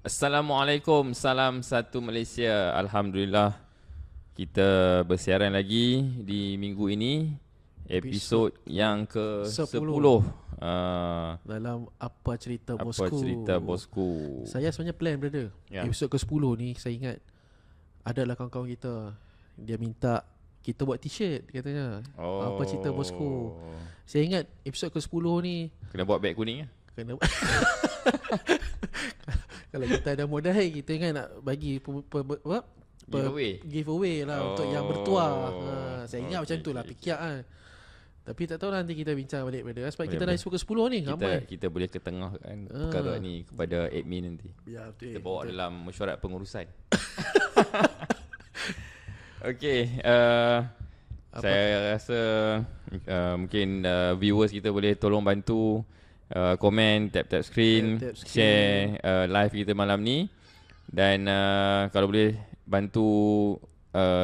Assalamualaikum, salam satu Malaysia. Alhamdulillah kita bersiaran lagi di minggu ini, episod yang ke-10. Dalam Apa Cerita Apa Bosku. cerita bosku? Saya sebenarnya plan, brother, episod ke-10 ni saya ingat adalah kawan-kawan kita, dia minta kita buat t-shirt katanya. Apa Cerita Bosku. Saya ingat episod ke-10 ni Kena buat beg kuning kena kalau kita ada modal, kita ingat nak bagi giveaway lah untuk yang bertuah. Saya ingat macam tu lah fikir kan. Tapi tak tahu lah, nanti kita bincang balik pada sebab Boleh, kita dah episod ke-10 ni ramai. kita boleh ketengahkan perkara ni kepada admin nanti. Ya, betul. Kita bawa dalam mesyuarat pengurusan. Okey, saya rasa mungkin viewers kita boleh tolong bantu komen, tap screen, Tap screen. share live kita malam ni. Dan kalau boleh bantu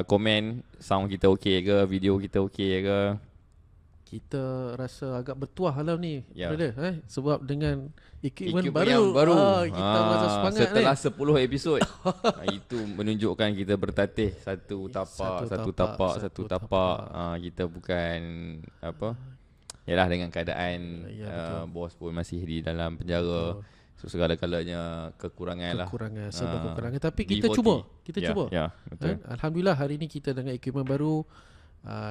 komen sound kita okey ke, video kita okey ke. Kita rasa agak bertuah malam ni, brother, sebab dengan equipment yang baru. kita rasa semangat setelah ni. 10 episod. Itu menunjukkan kita bertatih satu tapak. Kita bukan apa, yalah, dengan keadaan bos pun masih di dalam penjara. So segala-galanya kekurangan, Serba kekurangan. Tapi kita B40. cuba. Betul. Alhamdulillah hari ni kita dengan equipment baru,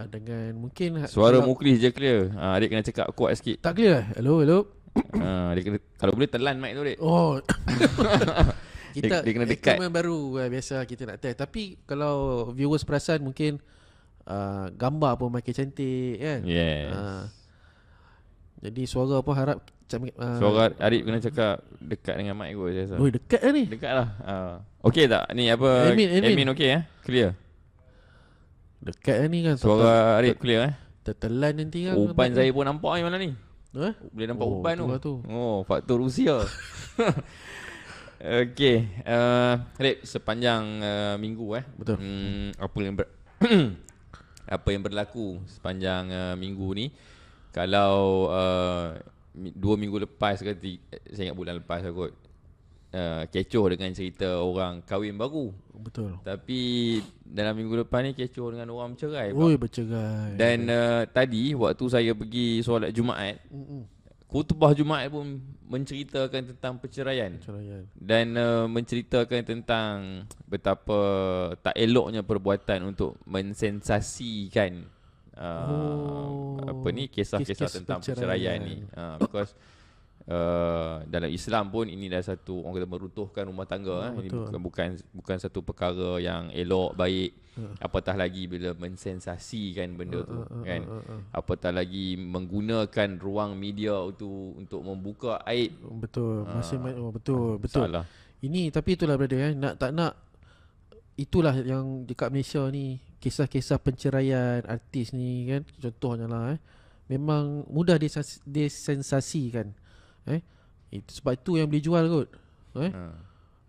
dengan mungkin Suara Muklis je clear. Adik kena cakap kuat sikit. tak clear. Hello. Dia kena, kalau boleh telan mic tu, Adik. Oh. Kita dia kena dekat. equipment baru, biasa kita nak test. Tapi kalau viewers perasan, mungkin gambar pun makin cantik kan. Yes. Jadi suara pun harap Suara Adik kena cakap dekat dengan mic kot, saya rasa. oi, dekat lah ni. Dekat lah. Okey tak? Ni apa? Admin. Okey Clear. Dekat lah ni kan. Suara Adik clear Tertelan nanti kan. Uban saya pun nampak ni malam ni. Boleh nampak uban tu. Oh, faktor Rusia. Okey, Adik, sepanjang minggu Betul. apa yang berlaku sepanjang minggu ni. Kalau 2 minggu lepas ke saya ingat bulan lepas kot, kecoh dengan cerita orang kahwin baru. Betul. Tapi dalam minggu lepas ni kecoh dengan orang bercerai. Oi, bercerai. Dan tadi waktu saya pergi solat Jumaat, khutbah Jumaat pun menceritakan tentang perceraian. Dan menceritakan tentang betapa tak eloknya perbuatan untuk mensensasikan apa ni, kisah-kisah tentang perceraian ni. Because dalam Islam pun ini dah satu, orang kata, meruntuhkan rumah tangga. Ini bukan satu perkara yang elok, baik. Apatah lagi bila mensensasikan benda tu kan. Apatah lagi menggunakan ruang media untuk membuka aib. Betul. Betul. Salah. Ini tapi itulah, brother, nak tak nak, itulah yang dekat Malaysia ni, kisah-kisah perceraian artis ni kan, contohnya lah, memang mudah disensasikan. Itu sebab itu yang boleh jual kot.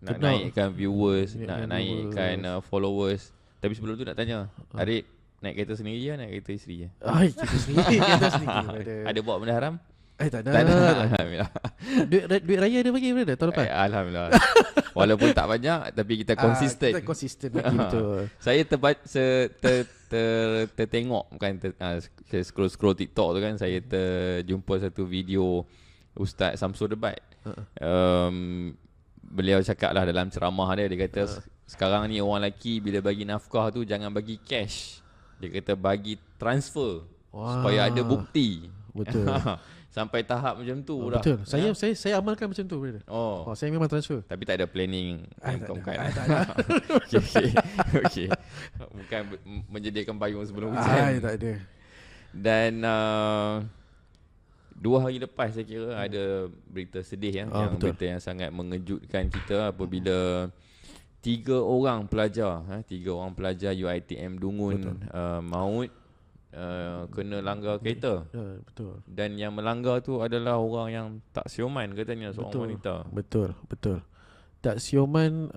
Nak naikkan viewers, nak naikkan followers. Tapi sebelum tu nak tanya, Adik naik kereta sendiri ya, naik kereta isteri ya? Kita sendiri. Ada buat benda haram? Tak ada. Alhamdulillah. Duit raya dia bagi, brother, tahun lepas. Alhamdulillah. Walaupun tak banyak, tapi kita konsisten. Kita konsisten lagi, betul. Saya tertengok, bukan saya scroll TikTok tu kan, saya terjumpa satu video Ustaz Samsul Debat. Beliau cakap lah dalam ceramah dia kata sekarang ni orang lelaki bila bagi nafkah tu jangan bagi cash. Dia kata bagi transfer supaya ada bukti. Betul. Sampai tahap macam tu dah. Betul. Saya amalkan macam tu, brother. Saya memang transfer. Tapi tak ada planning. Tak ada. Okey. Bukan menyediakan payung sebelum hujan. Tak ada. Dan 2 hari lepas saya kira ada berita sedih berita yang sangat mengejutkan kita apabila 3 orang pelajar UiTM Dungun maut kena langgar kereta. Betul. Dan yang melanggar tu adalah orang yang tak sioman, katanya seorang wanita. Betul. Tak sioman,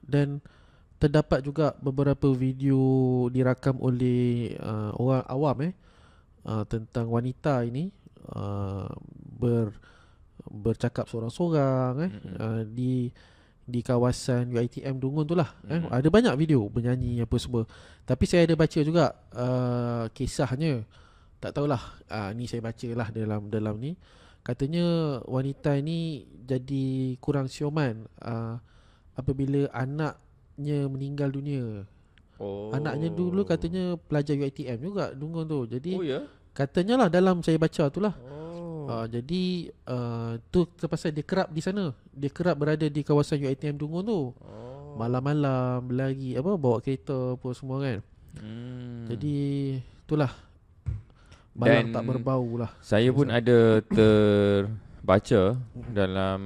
dan terdapat juga beberapa video dirakam oleh orang awam tentang wanita ini bercakap seorang-seorang di kawasan UiTM Dungun tu lah. Ada banyak video bernyanyi apa semua. Tapi saya ada baca juga kisahnya. Tak tahulah. Ni saya baca lah dalam ni. Katanya wanita ni jadi kurang siuman apabila anaknya meninggal dunia. Anaknya dulu katanya pelajar UiTM juga Dungun tu. Jadi katanya lah dalam saya baca tu lah. Jadi tu terpaksa dia kerap di sana. Dia kerap berada di kawasan UiTM Dungun tu. Malam-malam berlari bawa kereta apa semua kan. Jadi itulah. Malam tak berbau lah. Saya pun ada terbaca dalam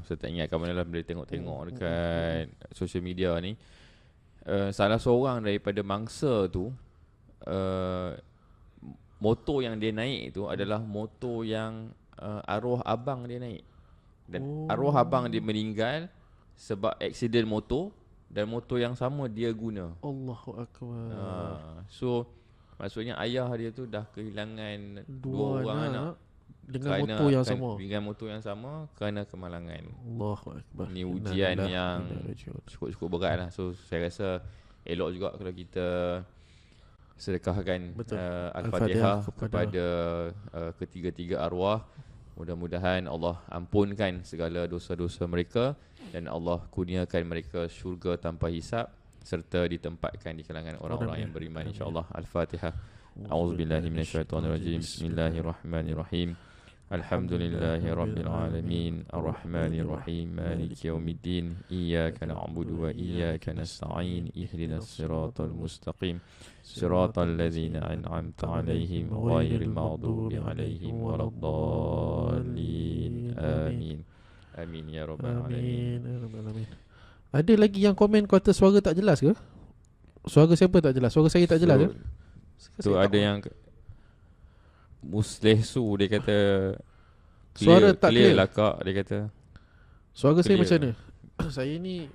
saya tak ingat kat mana lah, boleh tengok-tengok dekat social media ni. Salah seorang daripada mangsa tu motor yang dia naik tu adalah motor yang arwah abang dia naik. Dan arwah abang dia meninggal sebab aksiden motor, dan motor yang sama dia guna. Allahu Akbar. So maksudnya ayah dia tu dah kehilangan dua orang anak dengan motor yang sama. Dengan motor yang sama kerana kemalangan. Allahu Akbar. Ni ujian yang cukup berat lah. So saya rasa elok juga kalau kita sedekahkan Al-Fatihah kepada ketiga-tiga arwah. Mudah-mudahan Allah ampunkan segala dosa-dosa mereka dan Allah kurniakan mereka syurga tanpa hisab serta ditempatkan di kalangan orang-orang yang beriman, insya-Allah. Al-Fatihah. A'udzubillahi minasyaitonirrajim. Bismillahirrahmanirrahim. Alhamdulillahirabbil alamin. Arrahmanirrahim. Maliki yaumiddin. Iyyaka na'budu wa iyyaka nasta'in. Ihdinas siratal mustaqim. Siratal ladzina an'amta 'alaihim ghairil maghdubi 'alaihim waladdallin. Amin. Amin ya rabbal alamin. Amin. Ada lagi yang komen kata suara tak jelas ke? Suara siapa tak jelas? Suara saya tak jelas ke? Tu ada yang Musleh Su dia kata suara tak clear lah kak, dia kata. Suara saya macam mana? Saya ni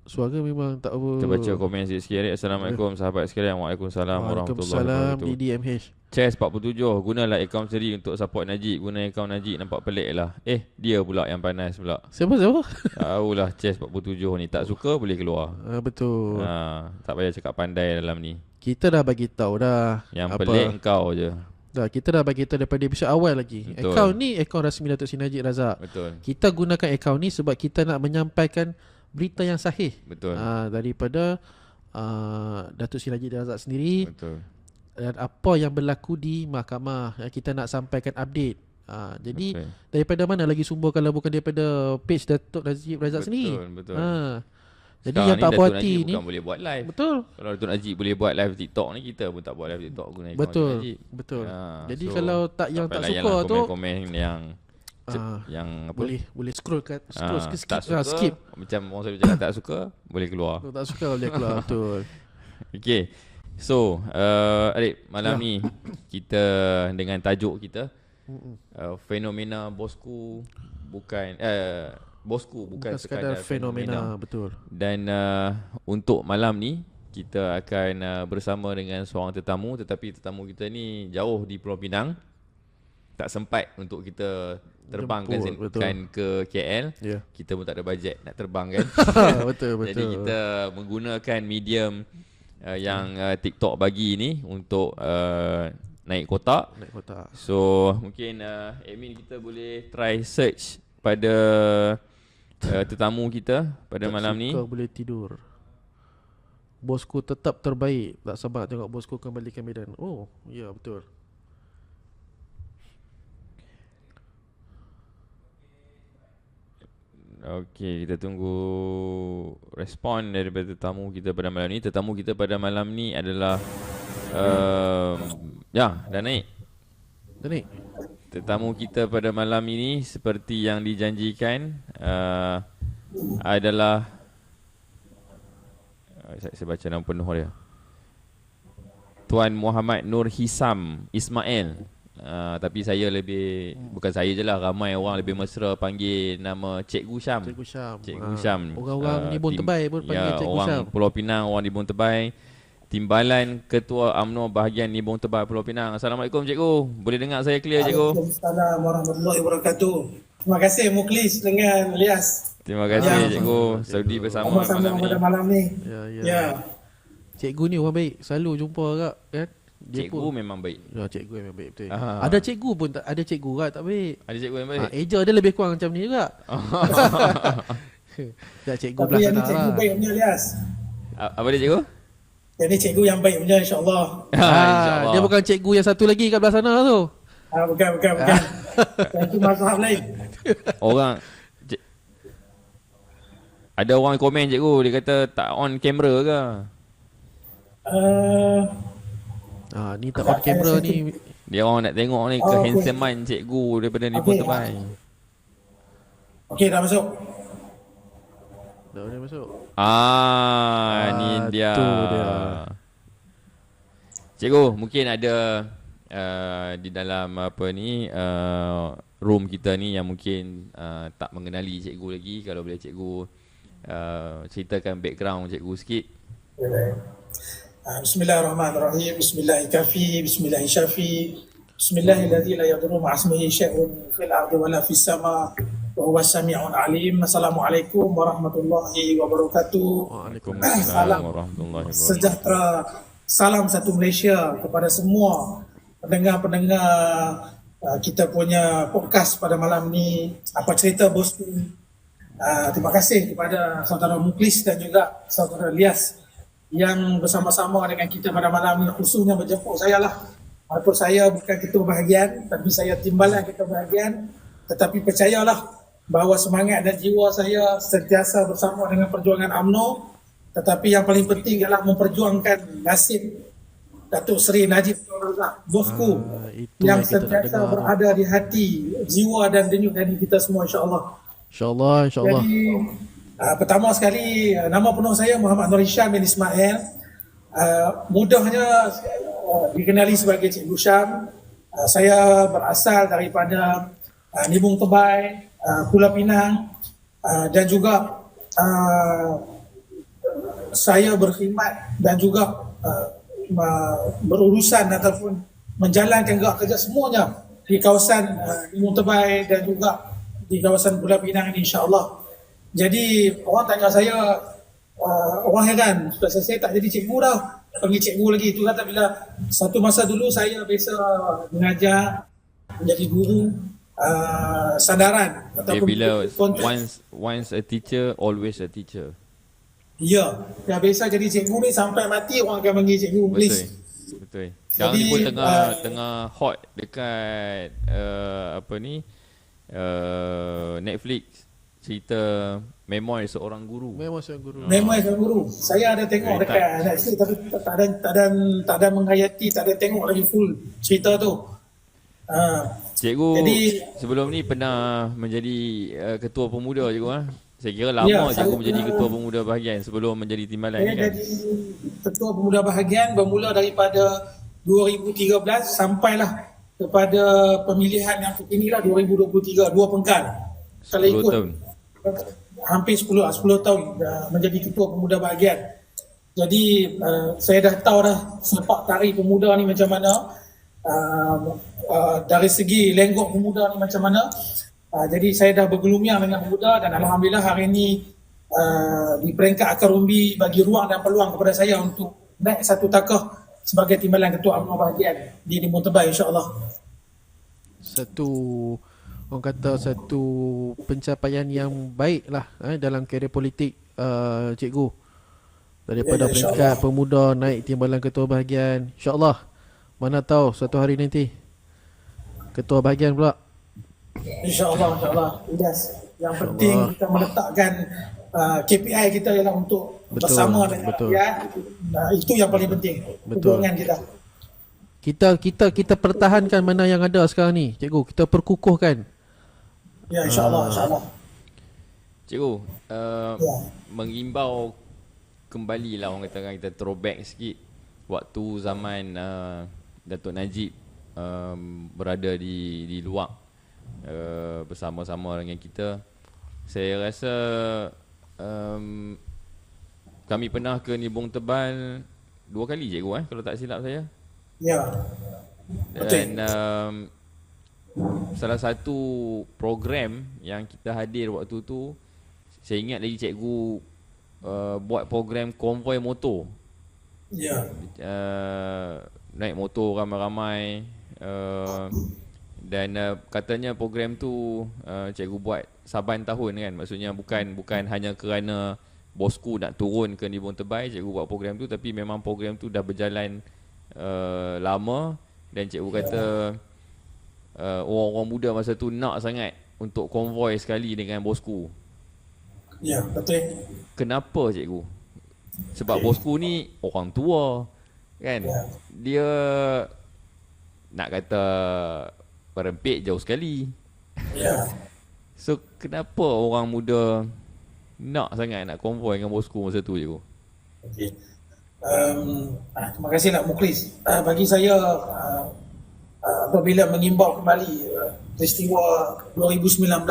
suara memang tak apa. Kita baca komen sikit-sikit. Assalamualaikum sahabat sekalian. Waalaikumsalam warahmatullahi wabarakatuh. DDMH Chess 47, gunalah akaun sendiri untuk support Najib. Guna akaun Najib nampak pelik lah. Dia pula yang panas pula. Siapa? Tahulah Chess 47 ni. Tak suka boleh keluar. Betul. Tak payah cakap pandai dalam ni. Kita dah bagi tahu dah. Yang pelik kau je. Kita dah bagi tahu daripada episod awal lagi. Betul. Akaun ni akaun rasmi Datuk Seri Najib Razak. Betul. Kita gunakan akaun ni sebab kita nak menyampaikan berita yang sahih. Betul. Daripada Datuk Seri Najib Razak sendiri. Betul. Dan apa yang berlaku di mahkamah, kita nak sampaikan update. Jadi daripada mana lagi sumber kalau bukan daripada page Datuk Najib Razak sendiri. Betul. Jadi sekarang yang tak puas hati ni bukan boleh buat live. Betul. Kalau Datuk Najib boleh buat live TikTok ni, kita pun tak buat live TikTok guna akaun Betul. Najib. Betul. Jadi kalau tak yang tak suka tu komen yang apa? Boleh scroll tak suka, skip. Macam orang selalu cakap tak suka boleh keluar. Tak suka boleh keluar. Betul. Okay. So Arif, malam ni kita dengan tajuk kita fenomena bosku bukan sekadar fenomena. Betul. Dan untuk malam ni kita akan bersama dengan seorang tetamu, tetapi tetamu kita ni jauh di Pulau Pinang. Tak sempat untuk kita terbangkan ke KL. Kita pun tak ada bajet nak terbang kan. Betul. Jadi kita menggunakan medium yang TikTok bagi ni untuk naik kotak. So mungkin admin kita boleh try search pada tetamu kita pada tak malam ni. Boleh tidur. Bosku tetap terbaik. Tak sabar tengok bosku kembali ke medan. Oh, ya betul. Okey, kita tunggu respon daripada tetamu kita pada malam ni. Tetamu kita pada malam ni adalah dah naik. Tetamu kita pada malam ini seperti yang dijanjikan adalah saya baca nama penuh dia, Tuan Muhammad Nur Hisam Ismail. Tapi saya lebih, bukan saya je lah, ramai orang lebih mesra panggil nama Cikgu Syam. Cikgu Syam. Orang-orang Nibun Tebai pun panggil Cikgu orang Syam. Orang Pulau Pinang, orang Nibun Tebai. Timbalan Ketua UMNO bahagian Nibun Tebai Pulau Pinang. Assalamualaikum Cikgu. Boleh dengar saya clear Cikgu? Waalaikumsalam warahmatullahi wabarakatuh. Terima kasih Muklis dengan Elias. Terima kasih cikgu. Saudi bersama Sama-sama malam ni. pada malam ni. Ya. Cikgu ni orang baik, selalu jumpa agak kan. Dia Cikgu pun, memang baik. ya, cikgu memang baik betul. Ah. Ada cikgu pun ada cikgu agak tak baik. Ada cikgu yang baik. Eja dia lebih kurang macam ni juga. Ya, cikgu Tapi belah yang ni sana cikgu lah. baik punya Elias. Apa dia cikgu? Yang ni cikgu yang baik punya insya-Allah. InsyaAllah. Dia bukan cikgu yang satu lagi kat belah sana tu. Bukan. Yang tu mazhab lain. Orang cik, ada orang komen cikgu, dia kata tak on kamera ke? Ni tak on kamera ni. Dia orang nak tengok ni Oh, kehandsomean cikgu daripada Nippon Okey. Terbaik. Okey, dah masuk. Dah boleh masuk. Ni dia. Tu dia. Cikgu, mungkin ada di dalam apa ni room kita ni yang mungkin tak mengenali cikgu lagi. Kalau boleh cikgu ceritakan background cikgu sikit. Bismillahirrahmanirrahim. Bismillahirrahmanirrahim. Bismillahirrahmanirrahim. Bismillahirrahmanirrahim. La yadurru ma'asmihi syai'un fil ardi wala fis sama. Wa huwa sami'un alim. Assalamualaikum warahmatullahi wabarakatuh. Waalaikumsalam warahmatullahi wabarakatuh. Sejahtera. Salam satu Malaysia kepada semua pendengar-pendengar kita punya podcast pada malam ni. Apa cerita bosku? Terima kasih kepada saudara Muklis dan juga saudara Elias yang bersama-sama dengan kita pada malam ni, khususnya menjemput saya lah. Walaupun saya bukan ketua bahagian, tapi saya timbalan ketua bahagian, tetapi percayalah bahawa semangat dan jiwa saya sentiasa bersama dengan perjuangan UMNO. Tetapi yang paling penting ialah memperjuangkan nasib Datuk Seri Najib Razak, bosku, Itu yang kita nak sentiasa dengar. berada di hati, jiwa dan denyut nadi kita semua, insya-Allah. InsyaAllah. Jadi pertama sekali, nama penuh saya Muhammad Nur Hisham bin Ismail. Mudahnya dikenali sebagai Cikgu Syam. Saya berasal daripada Nibung Tebai, Pulau Pinang, dan juga saya berkhidmat dan juga berurusan ataupun menjalankan gerak kerja semuanya di kawasan Nibung Tebai dan juga di kawasan Pulau Pinang ini, insya-Allah. Jadi orang tanya saya, orang heran, saya tak jadi cikgu dah, panggil cikgu lagi. Itu kata bila satu masa dulu saya biasa mengajar, menjadi guru sandaran ataupun Bila kontrak. once a teacher, always a teacher. Ya, biasa jadi cikgu ni sampai mati orang akan panggil cikgu, please. Betul. Sekarang Jadi, ni pun tengah hot dekat apa ni Netflix, cerita memoir seorang guru. Memang seorang guru. Memang saya guru. Saya ada tengok Very dekat Netflix tapi tak ada menghayati, tak ada tengok lagi full cerita tu. Cikgu Jadi- sebelum ni pernah menjadi ketua pemuda cikgu ah. Saya kira lama Ya, cikgu saya menjadi pernah- ketua pemuda bahagian sebelum menjadi timbalan Saya ni kan. jadi ketua pemuda bahagian bermula daripada 2013 sampailah kepada pemilihan yang terkinilah 2023, 2 pengkal. Kalau 10 ikut tahun. hampir 10 tahun menjadi ketua pemuda bahagian. Jadi saya dah tahu dah sepak tarik pemuda ni macam mana, dari segi lenggok pemuda ni macam mana. Jadi saya dah bergelumiang dengan pemuda dan alhamdulillah hari ini di peringkat akar umbi bagi ruang dan peluang kepada saya untuk naik satu takah sebagai timbalan ketua UMNO bahagian di Nibung Tebai, insya-Allah. Satu, orang kata satu pencapaian yang baik lah dalam karier politik cikgu. Daripada Ya, peringkat insyaAllah. pemuda naik timbalan ketua bahagian. InsyaAllah. Mana tahu suatu hari nanti ketua bahagian pula. InsyaAllah. Yes. Yang penting kita meletakkan KPI kita ialah untuk Betul, bersama dengan betul. rakyat. Itu yang paling penting. Betul. Hubungan kita. Kita pertahankan mana yang ada sekarang ni, cikgu. Kita perkukuhkan. Ya, insyaAllah. Cikgu, Ya. mengimbau kembali lah orang kata, kita throwback sikit waktu zaman Datuk Najib berada di luar bersama-sama dengan kita. Saya rasa kami pernah ke Nibung Tebal 2 kali cikgu kalau tak silap saya. Ya. Dan salah satu program yang kita hadir waktu tu, saya ingat lagi cikgu buat program konvoi motor. Ya. Naik motor ramai-ramai, dan katanya program tu cikgu buat saban tahun kan. Maksudnya bukan hanya kerana bosku nak turun ke Nibong Tebais cikgu buat program tu, tapi memang program tu dah berjalan lama. Dan cikgu kata orang-orang muda masa tu nak sangat untuk konvoi sekali dengan bosku. Ya, betul. Kenapa cikgu? Sebab bosku ni orang tua kan. Dia nak kata perempit jauh sekali. Ya. So kenapa orang muda nak sangat nak konvoi dengan bosku masa tu cikgu? Okey. Terima kasih nak Mukhlis. Bagi saya apabila mengimbau kembali peristiwa 2019,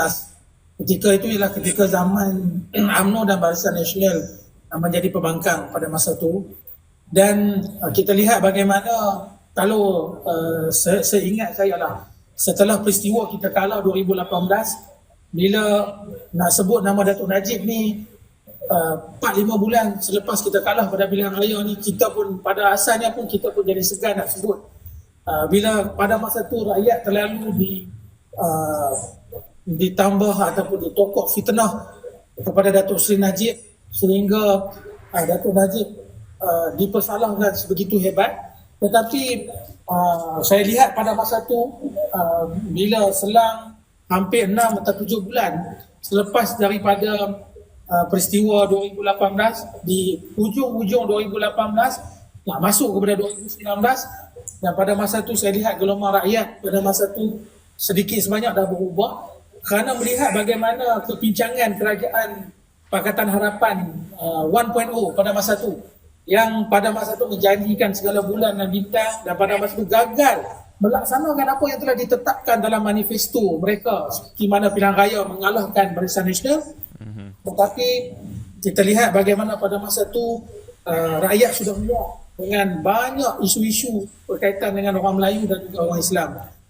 ketika itu ialah ketika zaman UMNO dan Barisan Nasional menjadi pembangkang pada masa itu. Dan kita lihat bagaimana, kalau seingat saya lah, setelah peristiwa kita kalah 2018, bila nak sebut nama Datuk Najib ni 4-5 bulan selepas kita kalah pada pilihan raya ni, kita pun pada asalnya pun kita pun jadi segan nak sebut. Bila pada masa tu rakyat terlalu ditambah ataupun ditokok fitnah kepada Datuk Seri Najib, sehingga Datuk Najib dipersalahkan sebegitu hebat. Tetapi saya lihat pada masa tu, bila selang hampir 6 atau 7 bulan selepas daripada peristiwa 2018, di hujung 2018 nak masuk kepada 2019, dan pada masa tu saya lihat gelombang rakyat pada masa tu sedikit sebanyak dah berubah kerana melihat bagaimana kepincangan kerajaan Pakatan Harapan 1.0 pada masa tu, yang pada masa tu menjanjikan segala bulan dan bintang, dan pada masa tu gagal melaksanakan apa yang telah ditetapkan dalam manifesto mereka, seperti mana pilihan raya mengalahkan Barisan Nasional. Tetapi kita lihat bagaimana pada masa tu rakyat sudah muak dengan banyak isu-isu berkaitan dengan orang Melayu dan juga orang Islam.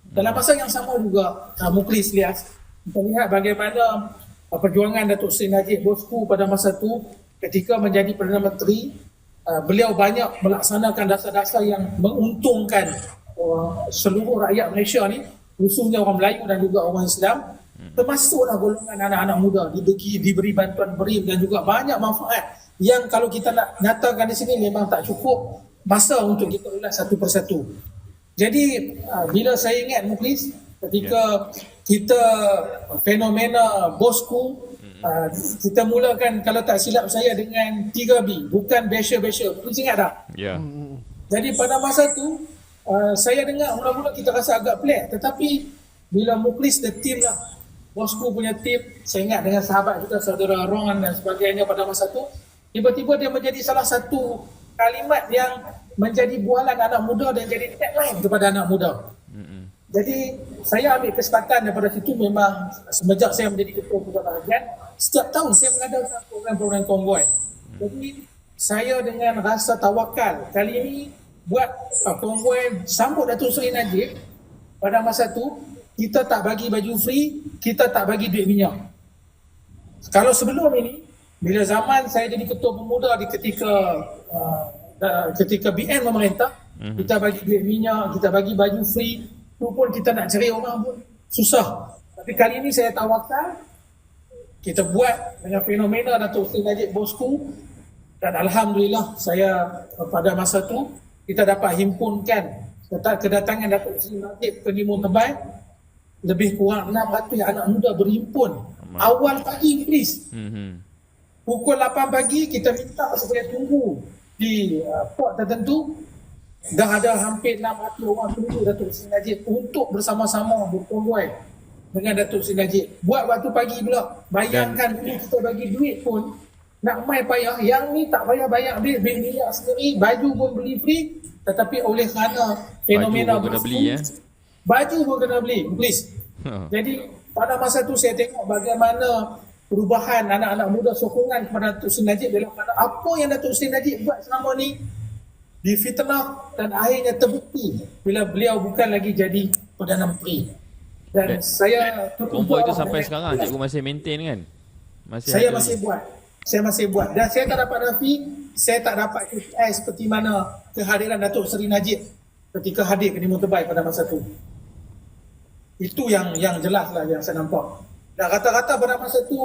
Dalam masa yang sama juga, Mukhlis Ilyas, kita lihat bagaimana perjuangan Datuk Seri Najib bosku pada masa tu ketika menjadi Perdana Menteri. Beliau banyak melaksanakan dasar-dasar yang menguntungkan seluruh rakyat Malaysia ni, khususnya orang Melayu dan juga orang Islam. Termasuklah golongan anak-anak muda diberi bantuan BRIM dan juga banyak manfaat yang kalau kita nak nyatakan di sini memang tak cukup masa untuk kita ulas satu persatu. Jadi bila saya ingat Mukhlis, ketika kita fenomena bosku, kita mulakan kalau tak silap saya dengan 3B, bukan besha-besha. Mukhlis ingat tak? Ya. Jadi pada masa tu saya dengar mula-mula kita rasa agak pelik, tetapi bila Mukhlis the team lah, bosku punya tim, saya ingat dengan sahabat kita saudara Ron dan sebagainya pada masa tu, tiba-tiba dia menjadi salah satu kalimat yang menjadi bualan anak muda dan jadi tagline kepada anak muda. Jadi saya ambil kesempatan daripada situ. Memang semenjak saya menjadi ketua pusat bahagian, setiap tahun saya mengadakan program-program konvoi. Jadi saya dengan rasa tawakal kali ini buat konvoi sambut Datuk Seri Najib. Pada masa tu kita tak bagi baju free, kita tak bagi duit minyak. Kalau sebelum ini, bila zaman saya jadi ketua pemuda di ketika BN memerintah, kita bagi duit minyak, kita bagi baju free, tu pun kita nak cari orang pun susah. Tapi kali ini saya tawakal, kita buat dengan fenomena Datuk Seri Najib bosku, dan Alhamdulillah saya pada masa tu kita dapat himpunkan kedatangan Datuk Seri Najib ke Nibong Tebais. Lebih kurang 600 anak muda berhimpun awal pagi Mukhlis. Pukul 8 pagi kita minta supaya tunggu di port tertentu. Dah ada hampir 600 orang tunggu Datuk Seri Najib untuk bersama-sama berkonvoi dengan Datuk Seri Najib. Buat waktu pagi pula. Bayangkan dulu kita bagi duit pun nak mai payah. Yang ni tak payah bayar duit, bil minyak sendiri, baju pun beli free. Tetapi oleh kerana fenomena baju pun kena beli baju pun kena beli, please. Jadi pada masa tu saya tengok bagaimana perubahan anak-anak muda, sokongan kepada Datuk Seri Najib dalam apa yang Datuk Seri Najib buat selama ni difitnah dan akhirnya terbukti bila beliau bukan lagi jadi Perdana Menteri. Dan saya Konvoi itu sampai sekarang cikgu masih maintain kan? Saya masih buat. Saya masih buat. Dan saya tak dapat Rafi, saya tak dapat KPI seperti mana kehadiran Datuk Seri Najib ketika hadir ke Limbung Tebal pada masa itu. Itu yang jelas lah yang saya nampak. Dan kata-kata pada masa itu,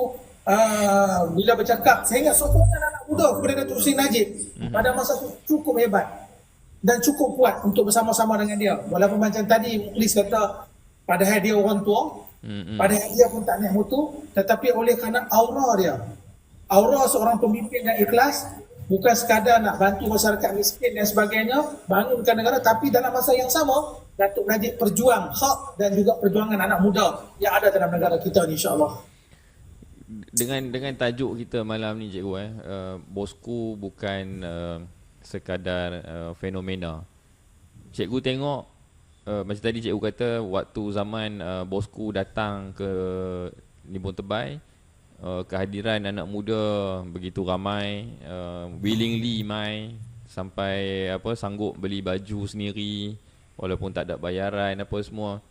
bila bercakap, saya ingat sokongan anak muda kepada Datuk Seri Najib pada masa itu cukup hebat dan cukup kuat untuk bersama-sama dengan dia. Walaupun macam tadi Mukhlis kata, padahal dia orang tua, padahal dia pun tak naik mutu, tetapi oleh kerana aura dia, aura seorang pemimpin yang ikhlas, bukan sekadar nak bantu masyarakat miskin dan sebagainya, bangunkan negara, tapi dalam masa yang sama Datuk Najib perjuang hak dan juga perjuangan anak muda yang ada dalam negara kita ni, insya-Allah. Dengan tajuk kita malam ni cikgu, bosku bukan sekadar fenomena. Cikgu tengok macam tadi cikgu kata, waktu zaman bosku datang ke Limbung Tebal, kehadiran anak muda begitu ramai, willingly mai, sampai sanggup beli baju sendiri walaupun tak ada bayaran apa semua.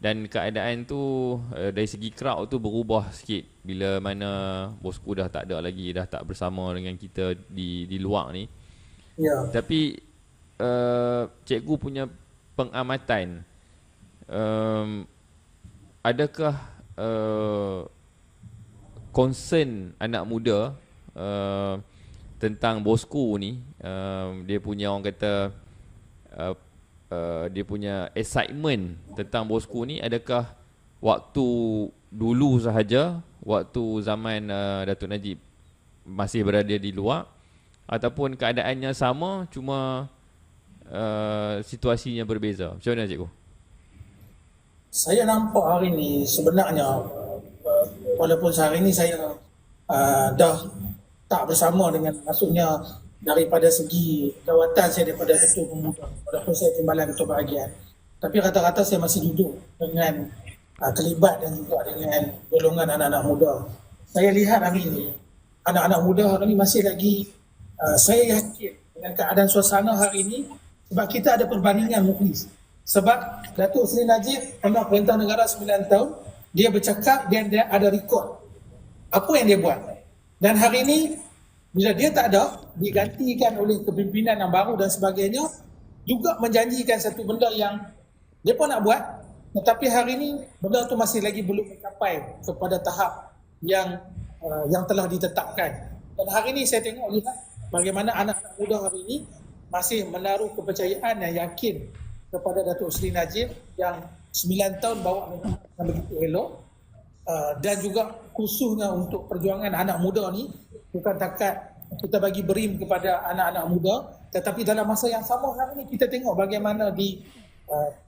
Dan keadaan tu dari segi crowd tu berubah sikit bila mana bosku dah tak ada lagi, dah tak bersama dengan kita di luar ni. Ya. Tapi cikgu punya pengamatan, adakah concern anak muda tentang bosku ni, dia punya orang kata dia punya excitement tentang bosku ni, adakah waktu dulu sahaja, waktu zaman Datuk Najib masih berada di luar, ataupun keadaannya sama cuma situasinya berbeza? Macam mana cikgu? Saya nampak hari ni sebenarnya, walaupun sehari ni saya dah tak bersama dengan, maksudnya daripada segi jawatan saya daripada Ketua Pemuda, walaupun saya timbalan Ketua Bahagian, tapi rata-rata saya masih duduk dengan terlibat dan juga dengan golongan anak-anak muda. Saya lihat hari ni anak-anak muda hari ni masih lagi, saya yakin dengan keadaan suasana hari ini, sebab kita ada perbandingan Mukhlis. Sebab Datuk Seri Najib pernah Perintah Negara 9 tahun, dia bercakap dan dia ada rekod apa yang dia buat. Dan hari ini bila dia tak ada, digantikan oleh kepimpinan yang baru dan sebagainya, juga menjanjikan satu benda yang dia pun nak buat, tetapi hari ini benda tu masih lagi belum mencapai kepada tahap yang telah ditetapkan. Dan hari ini saya tengok lihat bagaimana anak-anak muda hari ini masih menaruh kepercayaan dan yakin kepada Datuk Seri Najib yang 9 tahun bawa negara yang begitu elok, dan juga khususnya untuk perjuangan anak muda ni, bukan takat kita bagi berim kepada anak-anak muda, tetapi dalam masa yang sama hari ini kita tengok bagaimana di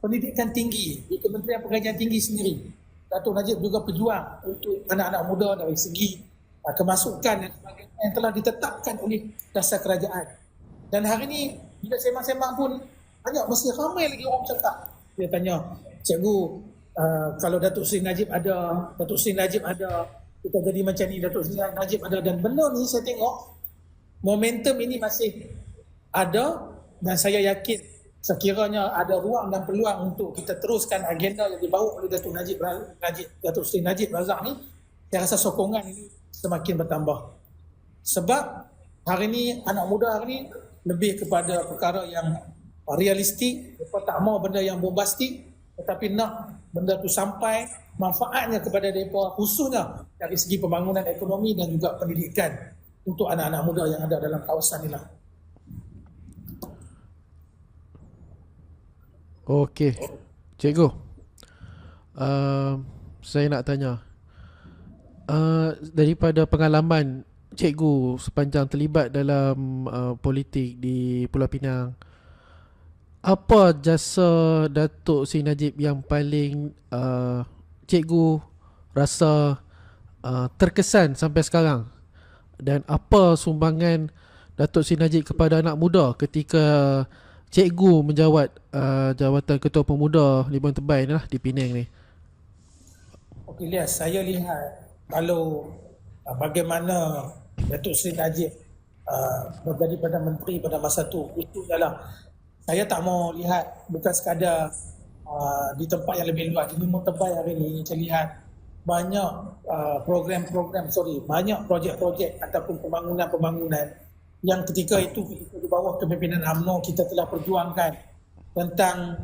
pendidikan tinggi, di Kementerian Pengajian Tinggi sendiri, Datuk Najib juga berjuang untuk anak-anak muda dari segi kemasukan dan sebagainya yang telah ditetapkan oleh dasar kerajaan. Dan hari ini bila sembang-sembang pun banyak, mesti ramai lagi orang cakap. Dia tanya, cikgu, kalau Datuk Seri Najib ada, Datuk Seri Najib ada, kita jadi macam ni, Datuk Seri Najib ada. Dan benda ni saya tengok momentum ini masih ada, dan saya yakin sekiranya ada ruang dan peluang untuk kita teruskan agenda yang dibawa oleh Datuk Seri Najib Razak ni, saya rasa sokongan ini semakin bertambah. Sebab hari ni anak muda hari ni lebih kepada perkara yang realistik, mereka tak mau benda yang bombastik, tetapi nak benda tu sampai manfaatnya kepada mereka, khususnya dari segi pembangunan ekonomi dan juga pendidikan untuk anak-anak muda yang ada dalam kawasan inilah. Okey, cikgu, saya nak tanya, daripada pengalaman cikgu sepanjang terlibat dalam politik di Pulau Pinang, apa jasa Datuk Seri Najib yang paling cikgu rasa terkesan sampai sekarang? Dan apa sumbangan Datuk Seri Najib kepada anak muda ketika cikgu menjawat jawatan Ketua Pemuda Limbung Tebal ni lah, di Penang ni? Okey, saya lihat kalau bagaimana Datuk Seri Najib berjadi pada menteri pada masa tu, itu adalah, saya tak mau lihat bukan sekadar di tempat yang lebih luas. Di Limau Tebal hari ini saya lihat banyak banyak projek-projek ataupun pembangunan yang ketika di bawah kepimpinan UMNO kita telah perjuangkan tentang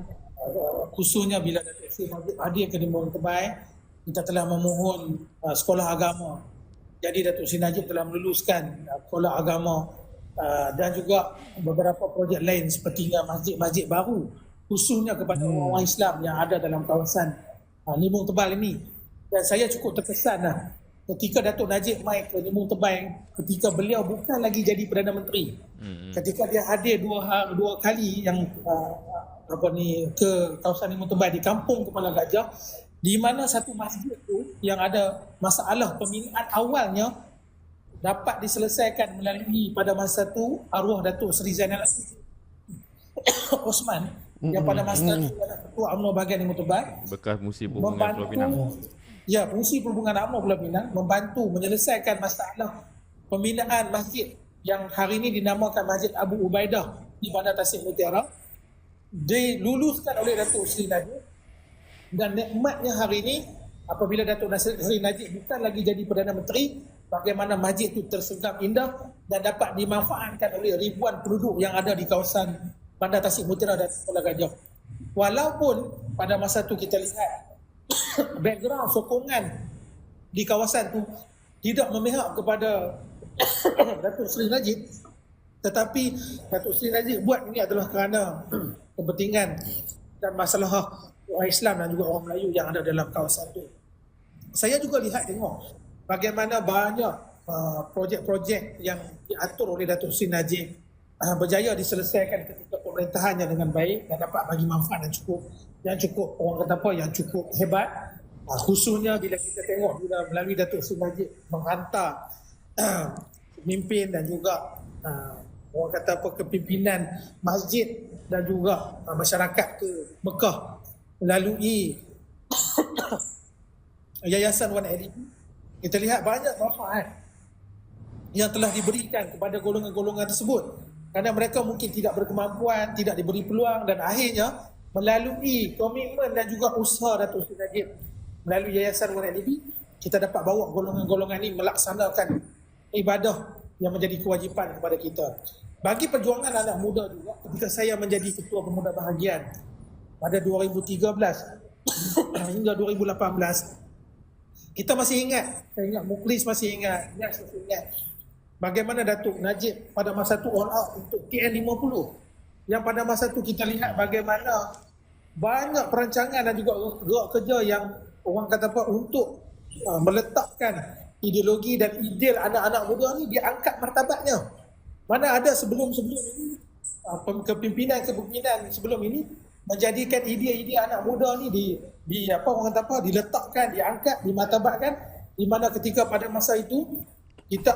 khususnya bila Datuk Seri Najib hadir ke Limau Tebal, kita telah memohon sekolah agama. Jadi Datuk Seri Najib telah meluluskan sekolah agama dan juga beberapa projek lain seperti masjid-masjid baru khususnya kepada orang Islam yang ada dalam kawasan Limau Tebal ini. Dan saya cukup terkesan ketika Datuk Najib mai ke Limau Tebal ketika beliau bukan lagi jadi Perdana Menteri. Ketika dia hadir dua kali yang ke kawasan Limau Tebal di Kampung Kepala Gajah, di mana satu masjid tu yang ada masalah pembinaan awalnya dapat diselesaikan melalui pada masa tu arwah Datuk Seri Zainal Osman yang pada masa itu Ketua UMNO bahagian Limau Tebal, bekas Fungsi Perhubungan Pulau Pinang. Ya, Fungsi Perhubungan UMNO Pulau Pinang membantu menyelesaikan masalah pembinaan masjid yang hari ini dinamakan Masjid Abu Ubaidah di Bandar Tasik Mutiara, diluluskan oleh Datuk Seri Najib. Dan nikmatnya hari ini apabila Datuk Seri Najib bukan lagi jadi Perdana Menteri, bagaimana masjid itu tersegar indah dan dapat dimanfaatkan oleh ribuan penduduk yang ada di kawasan Bandar Tasik Mutiara dan Kepala Gajah. Walaupun pada masa itu kita lihat background sokongan di kawasan itu tidak memihak kepada Datuk Seri Najib, tetapi Datuk Seri Najib buat ini adalah kerana kepentingan dan masalah orang Islam dan juga orang Melayu yang ada dalam kawasan itu. Saya juga tengok bagaimana banyak projek-projek yang diatur oleh Datuk Seri Najib berjaya diselesaikan ketika pemerintahannya dengan baik dan dapat bagi manfaat yang cukup hebat. Khususnya bila kita tengok bila melalui Datuk Seri Najib menghantar pemimpin dan juga kepimpinan masjid dan juga masyarakat ke Mekah melalui Yayasan Wan LDB, kita lihat banyak manfaat yang telah diberikan kepada golongan-golongan tersebut kerana mereka mungkin tidak berkemampuan, tidak diberi peluang, dan akhirnya melalui komitmen dan juga usaha Datuk Seri Najib melalui Yayasan Wan LDB, kita dapat bawa golongan-golongan ini melaksanakan ibadah yang menjadi kewajipan kepada kita. Bagi perjuangan anak muda juga, ketika saya menjadi Ketua Pemuda Bahagian pada 2013 hingga 2018, kita masih ingat, saya ingat Mukhlis masih ingat, bagaimana Datuk Najib pada masa itu all out untuk TN50, yang pada masa itu kita lihat bagaimana banyak perancangan dan juga gerak kerja yang orang kata untuk meletakkan ideologi dan ideal anak-anak muda ni diangkat martabatnya. Mana ada sebelum-sebelum ini kepimpinan sebelum ini menjadikan ide-ide anak muda ni diletakkan, diangkat, dimartabatkan, di mana ketika pada masa itu kita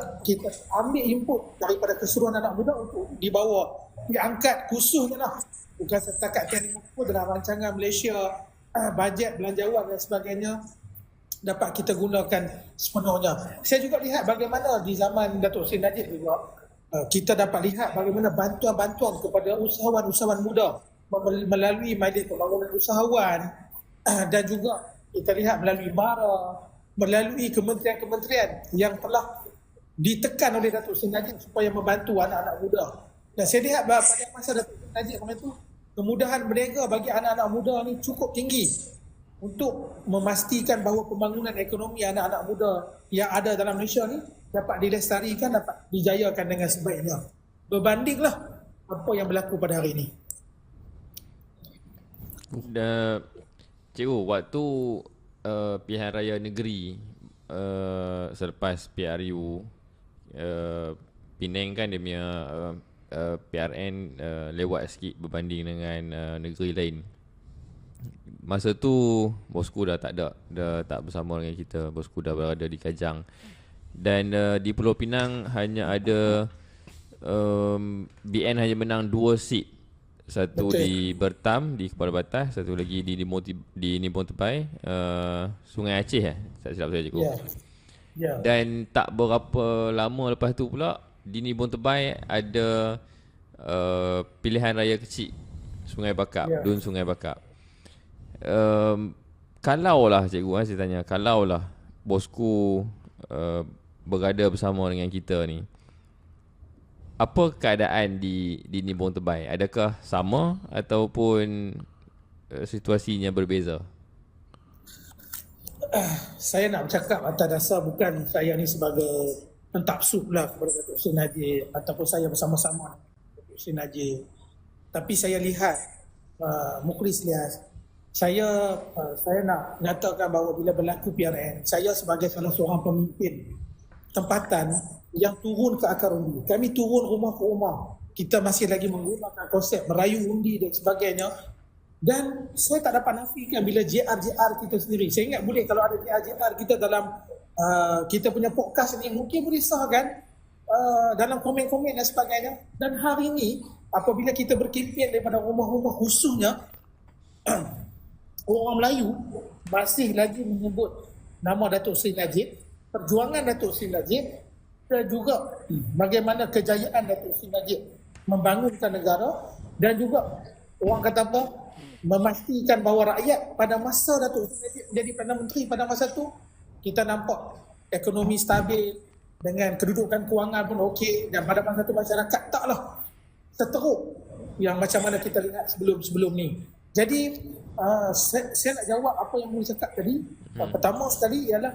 ambil input daripada keseluruhan anak muda untuk dibawa, diangkat khususnya lah, bukan setakat TN50 dalam rancangan Malaysia, bajet belanjawan dan sebagainya dapat kita gunakan sepenuhnya. Saya juga lihat bagaimana di zaman Datuk Seri Najib juga kita dapat lihat bagaimana bantuan-bantuan kepada usahawan-usahawan muda melalui Majlis Pembangunan Usahawan dan juga kita lihat melalui MARA, melalui kementerian-kementerian yang telah ditekan oleh Datuk Seri Najib supaya membantu anak-anak muda. Dan saya lihat pada masa Datuk Seri Najib kemarin itu, kemudahan berniaga bagi anak-anak muda ni cukup tinggi untuk memastikan bahawa pembangunan ekonomi anak-anak muda yang ada dalam Malaysia ni dapat dilestarikan, dapat dijayakan dengan sebaiknya. Berbandinglah apa yang berlaku pada hari ini. Cikgu, waktu pilihan raya negeri selepas PRU, Penang kan dia punya PRN lewat sikit berbanding dengan negeri lain. Masa tu bosku dah tak ada, dah tak bersama dengan kita. Bosku dah berada di Kajang. Dan di Pulau Pinang hanya ada BN hanya menang 2 seat. Satu di Bertam di Kepala Batas, satu lagi di Limau Tebal, Sungai Aceh tak silap saya cikgu. Yeah. Dan tak berapa lama lepas tu pula di Limau Tebal ada pilihan raya kecil Sungai Bakap, Dun Sungai Bakap. kalaulah cikgu saya tanya, kalaulah bosku berada bersama dengan kita ni, apa keadaan di Nibong Tebal? Adakah sama ataupun situasinya berbeza? Saya nak bercakap atas dasar bukan saya ni sebagai pentafsir pula kepada Datuk Seri Najib ataupun saya bersama-sama Datuk Seri Najib. Tapi saya lihat, Mukhlis lihat, saya nak nyatakan bahawa bila berlaku PRN, saya sebagai salah seorang pemimpin tempatan yang turun ke akar undi. Kami turun rumah ke rumah. Kita masih lagi menggunakan konsep merayu undi dan sebagainya. Dan saya tak dapat nafikan bila JR kita sendiri. Saya ingat boleh kalau ada JR kita dalam kita punya podcast ni, mungkin boleh sahkan dalam komen-komen dan sebagainya. Dan hari ini apabila kita berkempen daripada rumah-rumah, khususnya orang Melayu masih lagi menyebut nama Datuk Seri Najib, perjuangan Datuk Seri Najib, dan juga bagaimana kejayaan Datuk Seri Najib membangunkan negara, dan juga orang kata apa, memastikan bahawa rakyat pada masa Datuk Seri Najib menjadi Perdana Menteri pada masa tu, kita nampak ekonomi stabil dengan kedudukan kewangan pun okey, dan pada masa tu masyarakat taklah seteruk yang macam mana kita lihat sebelum ni. Jadi saya nak jawab apa yang Mui cakap tadi. Pertama sekali ialah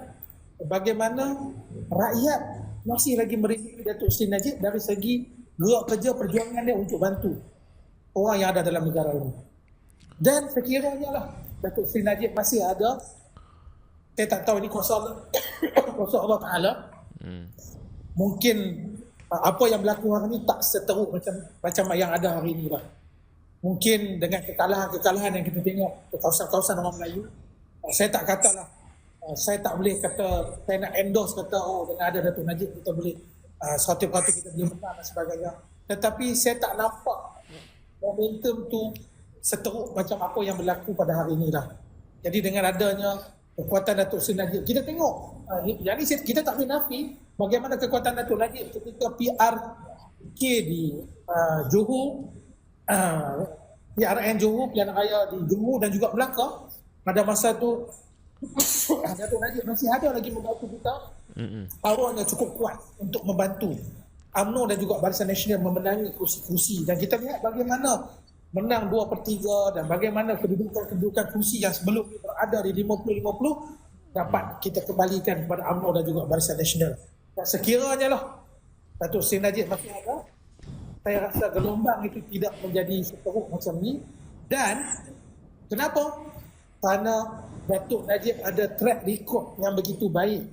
bagaimana rakyat masih lagi merindukan Datuk Seri Najib dari segi gerak kerja perjuangan dia untuk bantu orang yang ada dalam negara ini. Dan sekiranya lah Datuk Seri Najib masih ada, saya tak tahu ini kuasa Allah Ta'ala, mungkin apa yang berlaku hari ini tak seteruk macam yang ada hari ini lah. Mungkin dengan kekalahan yang kita tengok di kawasan-kawasan orang Melayu, saya tak katalah, saya tak boleh kata, saya nak endorse kata dengan ada Datuk Najib kita boleh 100% kita boleh menang dan sebagainya. Tetapi saya tak nampak momentum tu seteruk macam apa yang berlaku pada hari inilah. Jadi dengan adanya kekuatan Datuk Seri Najib, kita tengok, jadi kita tak boleh nafi bagaimana kekuatan Datuk Najib ketika PRK di Johor, PRN Johor, Pilihan Raya di Johor dan juga Melaka, pada masa tu Datuk Najib masih ada lagi membantu kita. Powernya cukup kuat untuk membantu UMNO dan juga Barisan Nasional memenangi kursi-kursi, dan kita lihat bagaimana menang 2/3 dan bagaimana kedudukan kursi yang sebelum ini berada di 50-50 dapat kita kembalikan kepada UMNO dan juga Barisan Nasional. Dan sekiranya lah Datuk Seri Najib masih ada, saya rasa gelombang itu tidak menjadi seteruk macam ni. Dan kenapa? Kerana Datuk Najib ada track record yang begitu baik,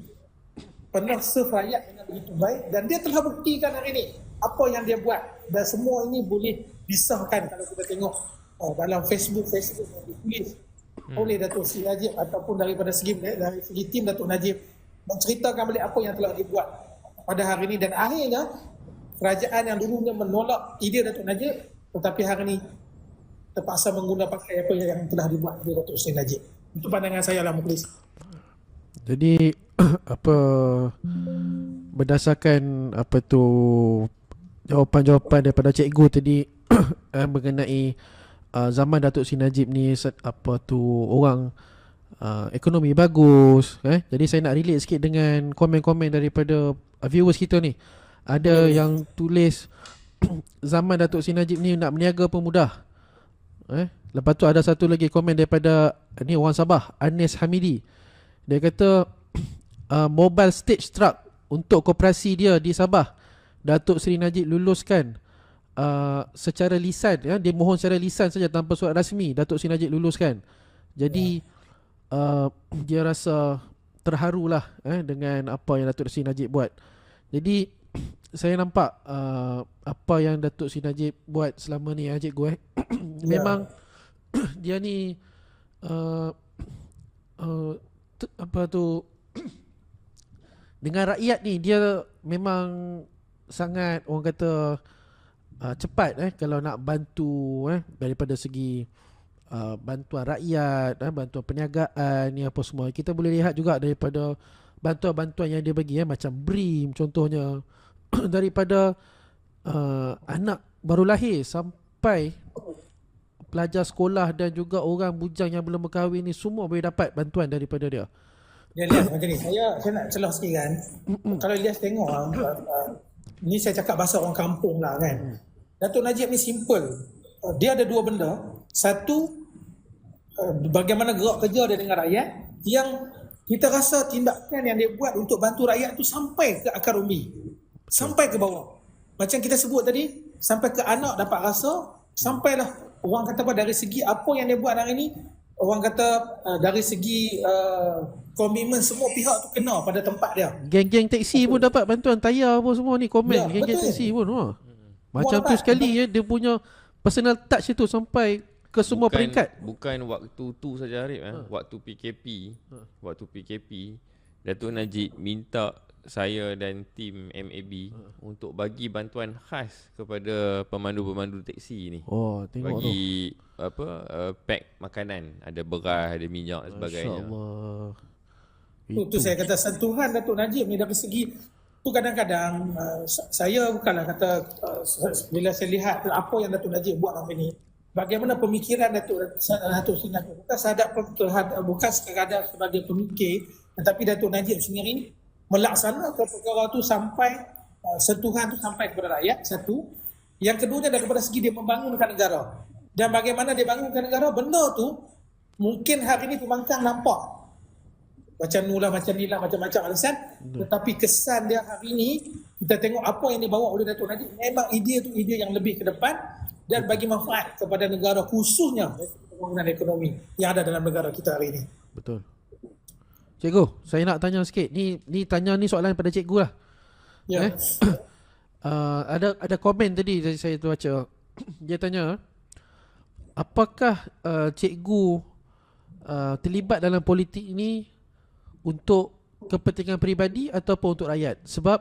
pernah serve rakyat dengan begitu baik, dan dia telah buktikan hari ini apa yang dia buat, dan semua ini boleh disahkan kalau kita tengok dalam Facebook yang ditulis oleh Datuk Seri Najib ataupun dari segi tim Datuk Najib, menceritakan balik apa yang telah dibuat pada hari ini. Dan akhirnya kerajaan yang dulunya menolak ide Datuk Najib, tetapi hari ini terpaksa menggunakan apa yang telah dibuat oleh Datuk Seri Najib. Itu pandangan saya lah, Mukhlis. Jadi berdasarkan jawapan-jawapan daripada cikgu tadi mengenai zaman Datuk Seri Najib ni orang ekonomi bagus, jadi saya nak relate sikit dengan komen-komen daripada viewers kita ni. Ada yang tulis zaman Datuk Seri Najib ni nak berniaga pun mudah. Lepas tu ada satu lagi komen daripada ni orang Sabah, Anis Hamidi. Dia kata mobile stage truck untuk koperasi dia di Sabah, Datuk Seri Najib luluskan secara lisan, dia mohon secara lisan saja tanpa surat rasmi, Datuk Seri Najib luluskan. Jadi dia rasa terharulah dengan apa yang Datuk Seri Najib buat. Jadi saya nampak apa yang Datuk Seri Najib buat selama ni, cikgu memang dia ni dengan rakyat ni dia memang sangat, orang kata cepat kalau nak bantu daripada segi bantuan rakyat, bantuan perniagaan ni apa semua. Kita boleh lihat juga daripada bantuan-bantuan yang dia bagi macam BRIM contohnya daripada anak baru lahir sampai pelajar sekolah dan juga orang bujang yang belum berkahwin ni semua boleh dapat bantuan daripada dia. Dia lihat macam ni. Saya nak celah sikit kan. Kalau Ilyas tengok ni saya cakap bahasa orang kampung lah kan. Datuk Najib ni simple. Dia ada dua benda. Satu, bagaimana gerak kerja dia dengan rakyat, yang kita rasa tindakan yang dia buat untuk bantu rakyat tu sampai ke akar umbi, sampai ke bawah. Macam kita sebut tadi, sampai ke anak dapat rasa, sampailah orang kata apa, dari segi apa yang dia buat hari ni, orang kata dari segi komitmen semua pihak tu kena pada tempat dia. Geng-geng teksi pun dapat bantuan tayar pun semua ni komen. Ya, Geng-geng betul. teksi pun. Macam tu sekali dia punya personal touch itu sampai ke semua peringkat. Bukan waktu tu saja Arif, waktu PKP. Waktu PKP, Datuk Najib minta saya dan tim MAB untuk bagi bantuan khas kepada pemandu-pemandu teksi ni. Oh, tengok bagi pack makanan, ada beras, ada minyak dan sebagainya. Masya-Allah. Itu saya kata sentuhan Datuk Najib ni dari segi tu kadang-kadang saya bukanlah kata bila saya lihat apa yang Datuk Najib buat hari ni, bagaimana pemikiran Datuk Sri Najib bukan sekadar sebagai pemikir, tetapi Datuk Najib sendiri melaksanakan perkara tu sampai sentuhan tu sampai kepada rakyat. Satu. Yang keduanya daripada segi dia membangunkan negara. Dan bagaimana dia bangunkan negara, benda tu mungkin hari ni pembangkang nampak macam nulah, macam ni lah, macam-macam alasan. Tetapi kesan dia hari ni, kita tengok apa yang dibawa oleh Datuk Najib, memang idea tu idea yang lebih ke depan dan bagi manfaat kepada negara, khususnya pembangunan ekonomi yang ada dalam negara kita hari ini. Betul. Cikgu, saya nak tanya sikit. Ni tanya ni soalan pada cikgu lah. Ya. Ada komen tadi saya tu baca. Dia tanya, apakah cikgu terlibat dalam politik ni untuk kepentingan peribadi ataupun untuk rakyat? Sebab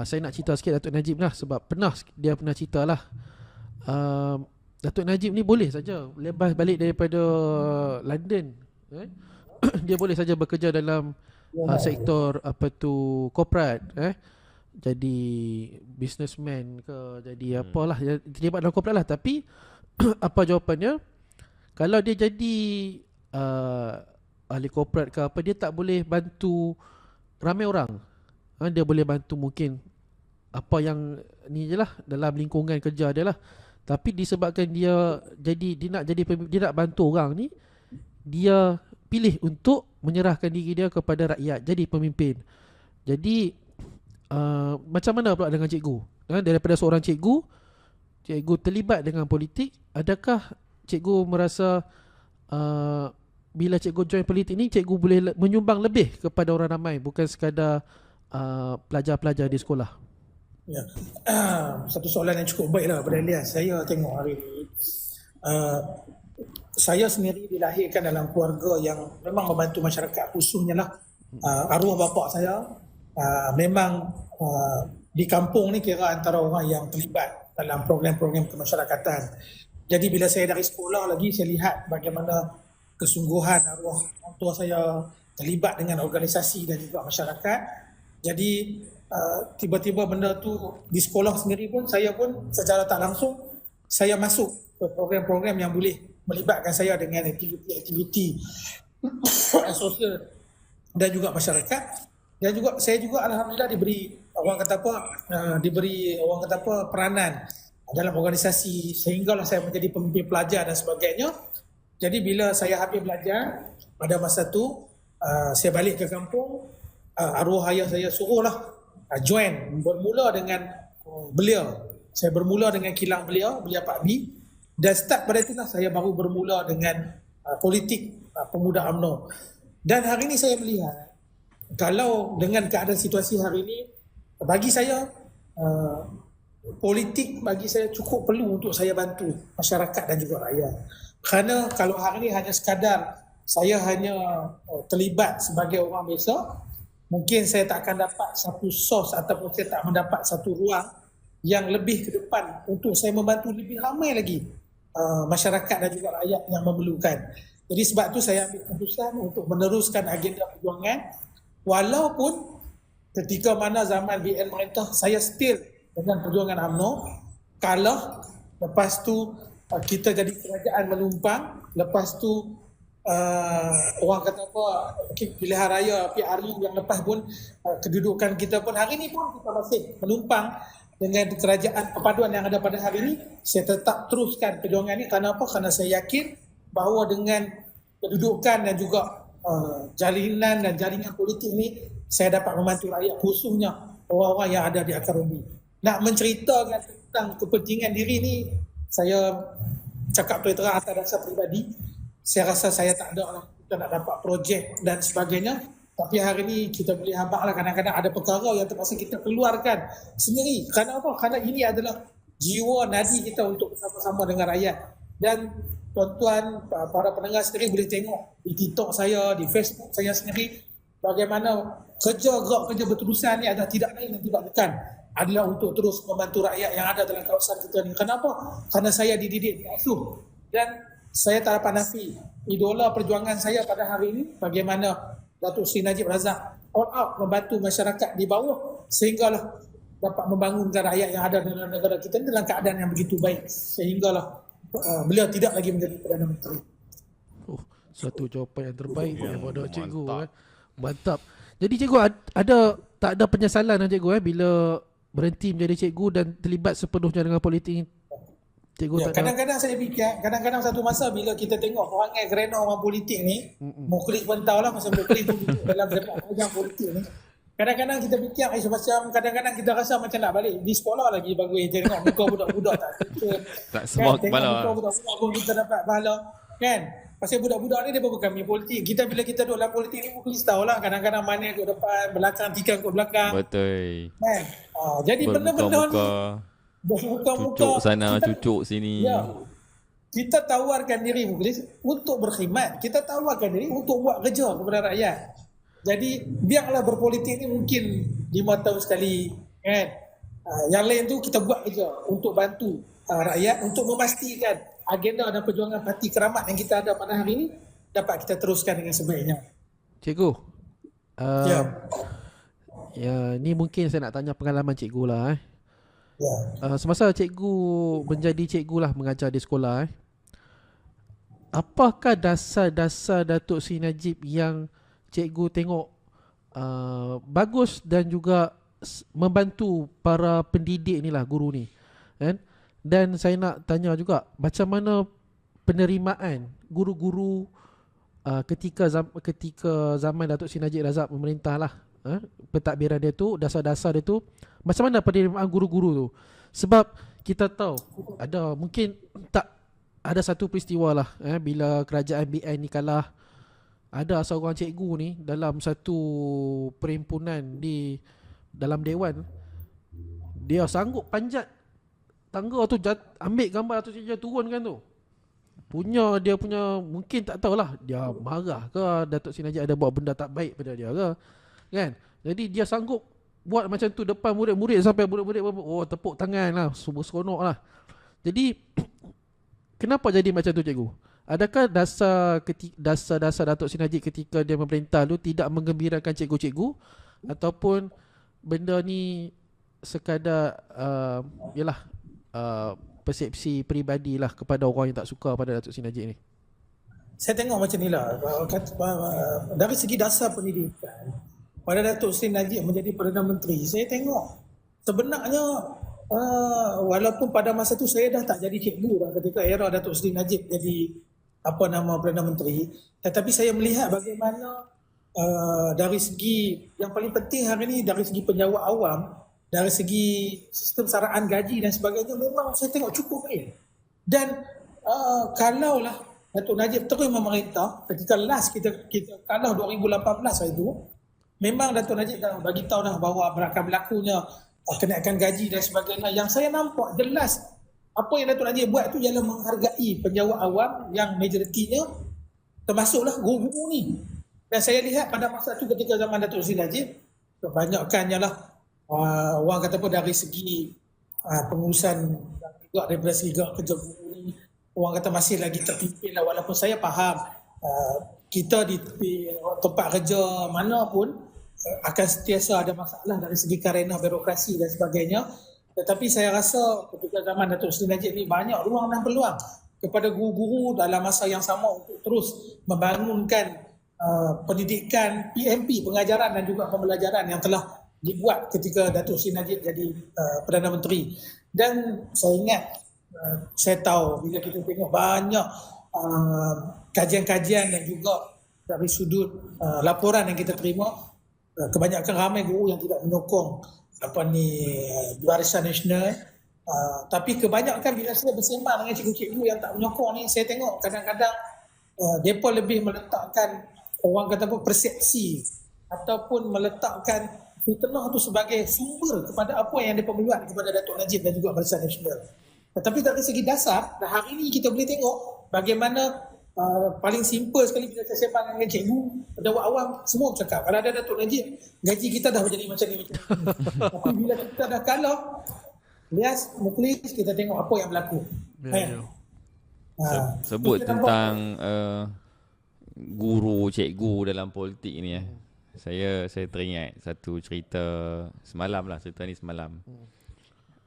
saya nak cerita sikit Datuk Najib lah, sebab dia pernah cerita lah. Datuk Najib ni boleh saja lepas balik daripada London, dia boleh saja bekerja dalam sektor korporat, jadi businessman ke, jadi apalah, terlibat dalam korporat lah. Tapi apa jawapannya, kalau dia jadi ahli korporat ke apa, dia tak boleh bantu ramai orang. Dia boleh bantu mungkin apa yang ni je lah, dalam lingkungan kerja dia lah. Tapi disebabkan dia nak bantu orang ni, dia pilih untuk menyerahkan diri dia kepada rakyat, jadi pemimpin. Jadi macam mana pula dengan cikgu? Daripada seorang cikgu terlibat dengan politik, adakah cikgu merasa bila cikgu join politik ni, cikgu boleh menyumbang lebih kepada orang ramai, bukan sekadar pelajar-pelajar di sekolah? Ya. Satu soalan yang cukup baik lah pada Ilyas. Saya tengok hari ini, saya sendiri dilahirkan dalam keluarga yang memang membantu masyarakat, khususnya lah arwah bapa saya memang di kampung ni kira antara orang yang terlibat dalam program-program kemasyarakatan. Jadi bila saya dari sekolah lagi, saya lihat bagaimana kesungguhan arwah orang tua saya terlibat dengan organisasi dan juga masyarakat. Jadi tiba-tiba benda tu di sekolah sendiri pun, saya pun secara tak langsung saya masuk ke program-program yang boleh melibatkan saya dengan aktiviti-aktiviti sosial dan juga masyarakat. Dan juga saya juga alhamdulillah diberi peranan dalam organisasi, sehinggalah saya menjadi pemimpin pelajar dan sebagainya. Jadi bila saya habis belajar pada masa tu, saya balik ke kampung, arwah ayah saya suruhlah join, bermula dengan belia. Saya bermula dengan kilang belia Pak B, dan start pada itulah saya baru bermula dengan politik pemuda UMNO. Dan hari ini saya melihat, kalau dengan keadaan situasi hari ini, bagi saya politik bagi saya cukup perlu untuk saya bantu masyarakat dan juga rakyat. Kerana kalau hari ini hanya sekadar saya hanya terlibat sebagai orang biasa, mungkin saya tak akan dapat satu sos ataupun saya tak mendapat satu ruang yang lebih ke depan untuk saya membantu lebih ramai lagi masyarakat dan juga rakyat yang memerlukan. Jadi sebab tu saya ambil keputusan untuk meneruskan agenda perjuangan, walaupun ketika mana zaman BN merintah, saya still dengan perjuangan UMNO, kalah, lepas tu kita jadi kerajaan menumpang, lepas tu orang kata apa, pilihan raya PRU yang lepas pun kedudukan kita pun hari ni pun kita masih menumpang dengan kerajaan perpaduan yang ada pada hari ini. Saya tetap teruskan perjuangan ini. Kerana apa? Kerana saya yakin bahawa dengan kedudukan dan juga jalinan dan jaringan politik ni, saya dapat membantu rakyat, khususnya orang-orang yang ada di akar umbi. Nak menceritakan tentang kepentingan diri ni, saya cakap terang atas dasar peribadi. Saya rasa saya tak ada lah, kita nak dapat projek dan sebagainya. Tapi hari ni kita boleh habaq lah, kadang-kadang ada perkara yang terpaksa kita keluarkan sendiri. Kerana apa? Kerana ini adalah jiwa nadi kita untuk bersama-sama dengan rakyat. Dan tuan-tuan, para pendengar sendiri boleh tengok di TikTok saya, di Facebook saya sendiri, bagaimana gerak kerja berterusan ni adalah tidak lain dan tidak bukan adalah untuk terus membantu rakyat yang ada dalam kawasan kita ni. Kenapa? Kerana saya dididik, diasuh, dan saya tak dapat nafi idola perjuangan saya pada hari ini bagaimana Datuk Seri Najib Razak all out membantu masyarakat di bawah sehinggalah dapat membangunkan rakyat yang ada dalam negara kita dalam keadaan yang begitu baik, sehinggalah beliau tidak lagi menjadi Perdana Menteri. Satu jawapan yang terbaik daripada cikgu. Mantap. Jadi cikgu tak ada penyesalan cikgu bila berhenti menjadi cikgu dan terlibat sepenuhnya dengan politik? Cikgu kadang-kadang saya fikir, kadang-kadang satu masa bila kita tengok orang kerana orang politik ni, Muklis pun tahu lah masa Muklis pun duduk dalam sepak terjang politik ni. Kadang-kadang kita fikir macam kadang-kadang kita rasa macam nak balik di sekolah lagi bagus, tengok muka budak-budak tak suka. Tak semua kan? kepala. Tengok muka budak-budak pun kita dapat pahala. Kan? Pasal budak-budak ni dia bukan main politik. Kita bila kita duduk dalam politik ni Muklis tahu lah kadang-kadang mana kat depan, belakang, tikam kat belakang. Betul. Kan? Jadi benda-benda ni bermuka-muka, cucuk sana, cucuk sini. Ya. Kita tawarkan diri Muklis untuk berkhidmat. Kita tawarkan diri untuk buat kerja kepada rakyat. Jadi biarlah berpolitik ni mungkin 5 tahun sekali, kan. Yang lain tu kita buat kerja untuk bantu rakyat, untuk memastikan agenda dan perjuangan parti keramat yang kita ada pada hari ini dapat kita teruskan dengan sebaiknya. Cikgu, ni mungkin saya nak tanya pengalaman cikgu lah. Semasa cikgu menjadi cikgu lah, mengajar di sekolah, apakah dasar-dasar Datuk Seri Najib yang cikgu tengok bagus dan juga membantu para pendidik ni lah, guru ni, kan? Dan saya nak tanya juga macam mana penerimaan guru-guru ketika zaman Datuk Seri Najib Razak memerintah lah, pentadbiran dia tu, dasar-dasar dia tu, macam mana penerimaan guru-guru tu? Sebab kita tahu mungkin tak ada satu peristiwa lah, bila kerajaan BN ni kalah, ada seorang cikgu ni dalam satu perhimpunan di dalam dewan, dia sanggup panjat tangga tu, ambil gambar Datuk Seri Najib turunkan tu. Dia punya mungkin tak tahulah dia marah ke Datuk Seri Najib ada buat benda tak baik pada dia ke, kan? Jadi dia sanggup buat macam tu depan murid-murid sampai murid-murid tepuk tangan lah, seronok lah. Jadi kenapa jadi macam tu cikgu? Adakah dasar Datuk Seri Najib ketika dia memerintah tu tidak menggembirakan cikgu-cikgu, ataupun benda ni sekadar persepsi peribadi lah kepada orang yang tak suka pada Datuk Seri Najib ni? Saya tengok macam ni lah, dari segi dasar pendidikan pada Datuk Seri Najib menjadi Perdana Menteri, saya tengok sebenarnya walaupun pada masa tu saya dah tak jadi cikgu lah ketika era Datuk Seri Najib jadi Perdana Menteri, tetapi saya melihat bagaimana dari segi yang paling penting hari ni, dari segi penjawat awam, dari segi sistem saraan gaji dan sebagainya, memang saya tengok cukup baik. Dan kalaulah Datuk Najib terus memerintah, ketika last kita kalah 2018 itu, memang Datuk Najib dah bagi tahu dah bahawa akan berlakunya kenaikan gaji dan sebagainya. Yang saya nampak jelas apa yang Datuk Najib buat tu ialah menghargai penjawat awam yang majoritinya termasuklah guru-guru ni. Dan saya lihat pada masa tu ketika zaman Datuk Seri Najib, kebanyakannya lah orang kata apa, dari segi pengurusan daripada segi kerja guru ni, orang kata masih lagi terpimpin lah. Walaupun saya faham kita di tempat kerja mana pun akan sentiasa ada masalah dari segi karena birokrasi dan sebagainya. Tetapi saya rasa ketika zaman Datuk Seri Najib ni banyak ruang dan peluang kepada guru-guru dalam masa yang sama untuk terus membangunkan pendidikan PMP, pengajaran dan juga pembelajaran yang telah dibuat ketika Datuk Seri Najib jadi Perdana Menteri. Dan saya ingat, saya tahu bila kita tengok banyak kajian-kajian dan juga dari sudut laporan yang kita terima, kebanyakan ramai guru yang tidak menyokong Barisan Nasional. Tapi kebanyakan bila saya bersembang dengan cikgu-cikgu yang tak menyokong ni, saya tengok kadang-kadang mereka lebih meletakkan orang kata apa, persepsi ataupun meletakkan fitnah tu sebagai sumber kepada apa yang mereka buat kepada Datuk Najib dan juga Barisan Nasional. Tetapi dari segi dasar, dan hari ini kita boleh tengok bagaimana paling simple sekali bila saya sembang dengan cikgu, penduduk awam semua bercakap kalau ada Datuk Najib, gaji kita dah menjadi macam ni. Tapi bila kita dah kalah, lias, muklis, kita tengok apa yang berlaku. Sebut tentang guru, cikgu dalam politik ni Saya teringat satu cerita semalam lah, cerita ni semalam.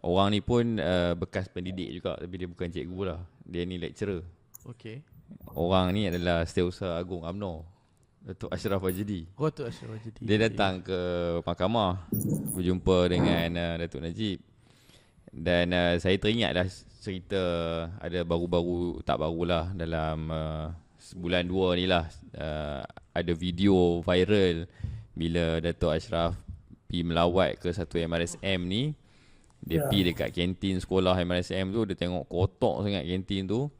Orang ni pun bekas pendidik juga, tapi dia bukan cikgu lah. Dia ni lecturer. Okey. Orang ni adalah Setiausaha Agung UMNO, Datuk Ashraf Wajidi. Datuk Ashraf Wajidi. Dia datang ke mahkamah berjumpa dengan Datuk Najib. Dan saya teringatlah cerita, ada baru-baru, tak barulah, dalam sebulan dua ni lah, ada video viral bila Datuk Ashraf pergi melawat ke satu MRSM ni. Dia pergi dekat kantin sekolah MRSM tu, dia tengok kotor sangat kantin tu.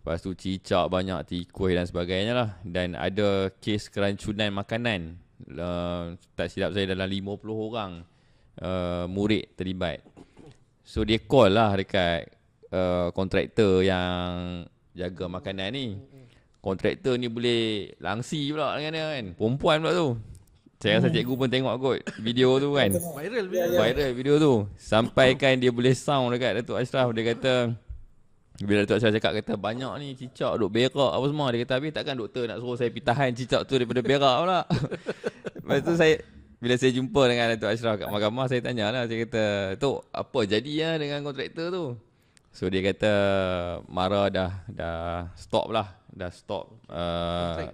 Lepas tu cicak banyak, tikus dan sebagainya lah. Dan ada kes kerancunan makanan. Tak silap saya dalam 50 orang murid terlibat. So dia call lah dekat kontraktor yang jaga makanan ni. Kontraktor ni boleh langsi pula dengan dia kan. Perempuan pula tu. Saya rasa cikgu pun tengok kot video tu kan. Viral video tu. Sampaikan dia boleh sound dekat Datuk Ashraf. Dia kata, bila Datuk Ashraf cakap, kata banyak ni cicak duk berak apa semua. Dia kata, habis takkan doktor nak suruh saya pergi tahan cicak tu daripada berak pula. Lepas tu bila saya jumpa dengan Datuk Ashraf kat mahkamah, saya tanyalah, saya kata, Tok, apa jadi dengan kontraktor tu? So dia kata Mara dah stop lah. Dah stop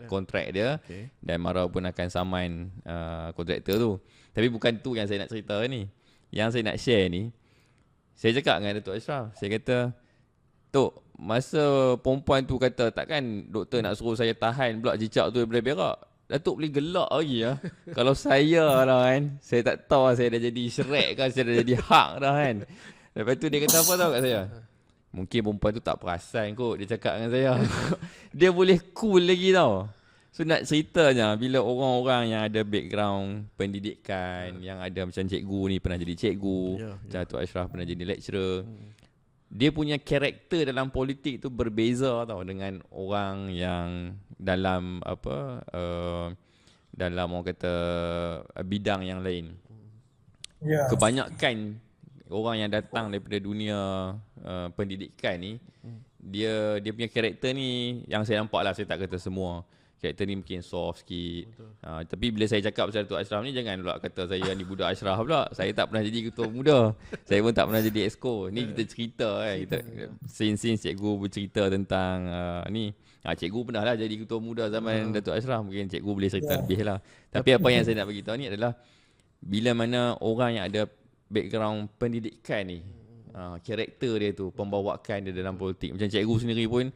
kontrak dia. Dan Mara pun akan saman kontraktor tu. Tapi bukan tu yang saya nak cerita ni. Yang saya nak share ni, saya cakap dengan Datuk Ashraf, saya kata, Tok, masa perempuan tu kata takkan doktor nak suruh saya tahan pula cicak tu daripada berak, Datuk boleh gelak lagi lah. Kalau saya lah kan, saya tak tahu saya dah jadi Shrek kan, saya dah jadi Hulk dah kan. Lepas tu dia kata apa tahu kat saya? Mungkin perempuan tu tak perasan kot dia cakap dengan saya. Dia boleh cool lagi tau. So nak ceritanya, bila orang-orang yang ada background pendidikan, yang ada macam cikgu ni pernah jadi cikgu, macam Datuk Ashraf pernah jadi lecturer, dia punya karakter dalam politik tu berbeza tau dengan orang yang dalam dalam orang kata bidang yang lain. Kebanyakan orang yang datang daripada dunia pendidikan ni, dia punya karakter ni yang saya nampak lah, saya tak kata semua. Karakter ni mungkin soft sikit. Tapi bila saya cakap pasal Datuk Ashraf ni, jangan pula kata saya ni budak Ashraf pula. Saya tak pernah jadi ketua muda. Saya pun tak pernah jadi exco. Ni kita cerita kan. Since cikgu bercerita tentang ni. Cikgu pernah lah jadi ketua muda zaman Datuk Ashraf. Mungkin cikgu boleh cerita lebih lah. Tapi apa yang saya nak beritahu ni adalah, bila mana orang yang ada background pendidikan ni, karakter dia tu, pembawaan dia dalam politik. Macam cikgu sendiri pun,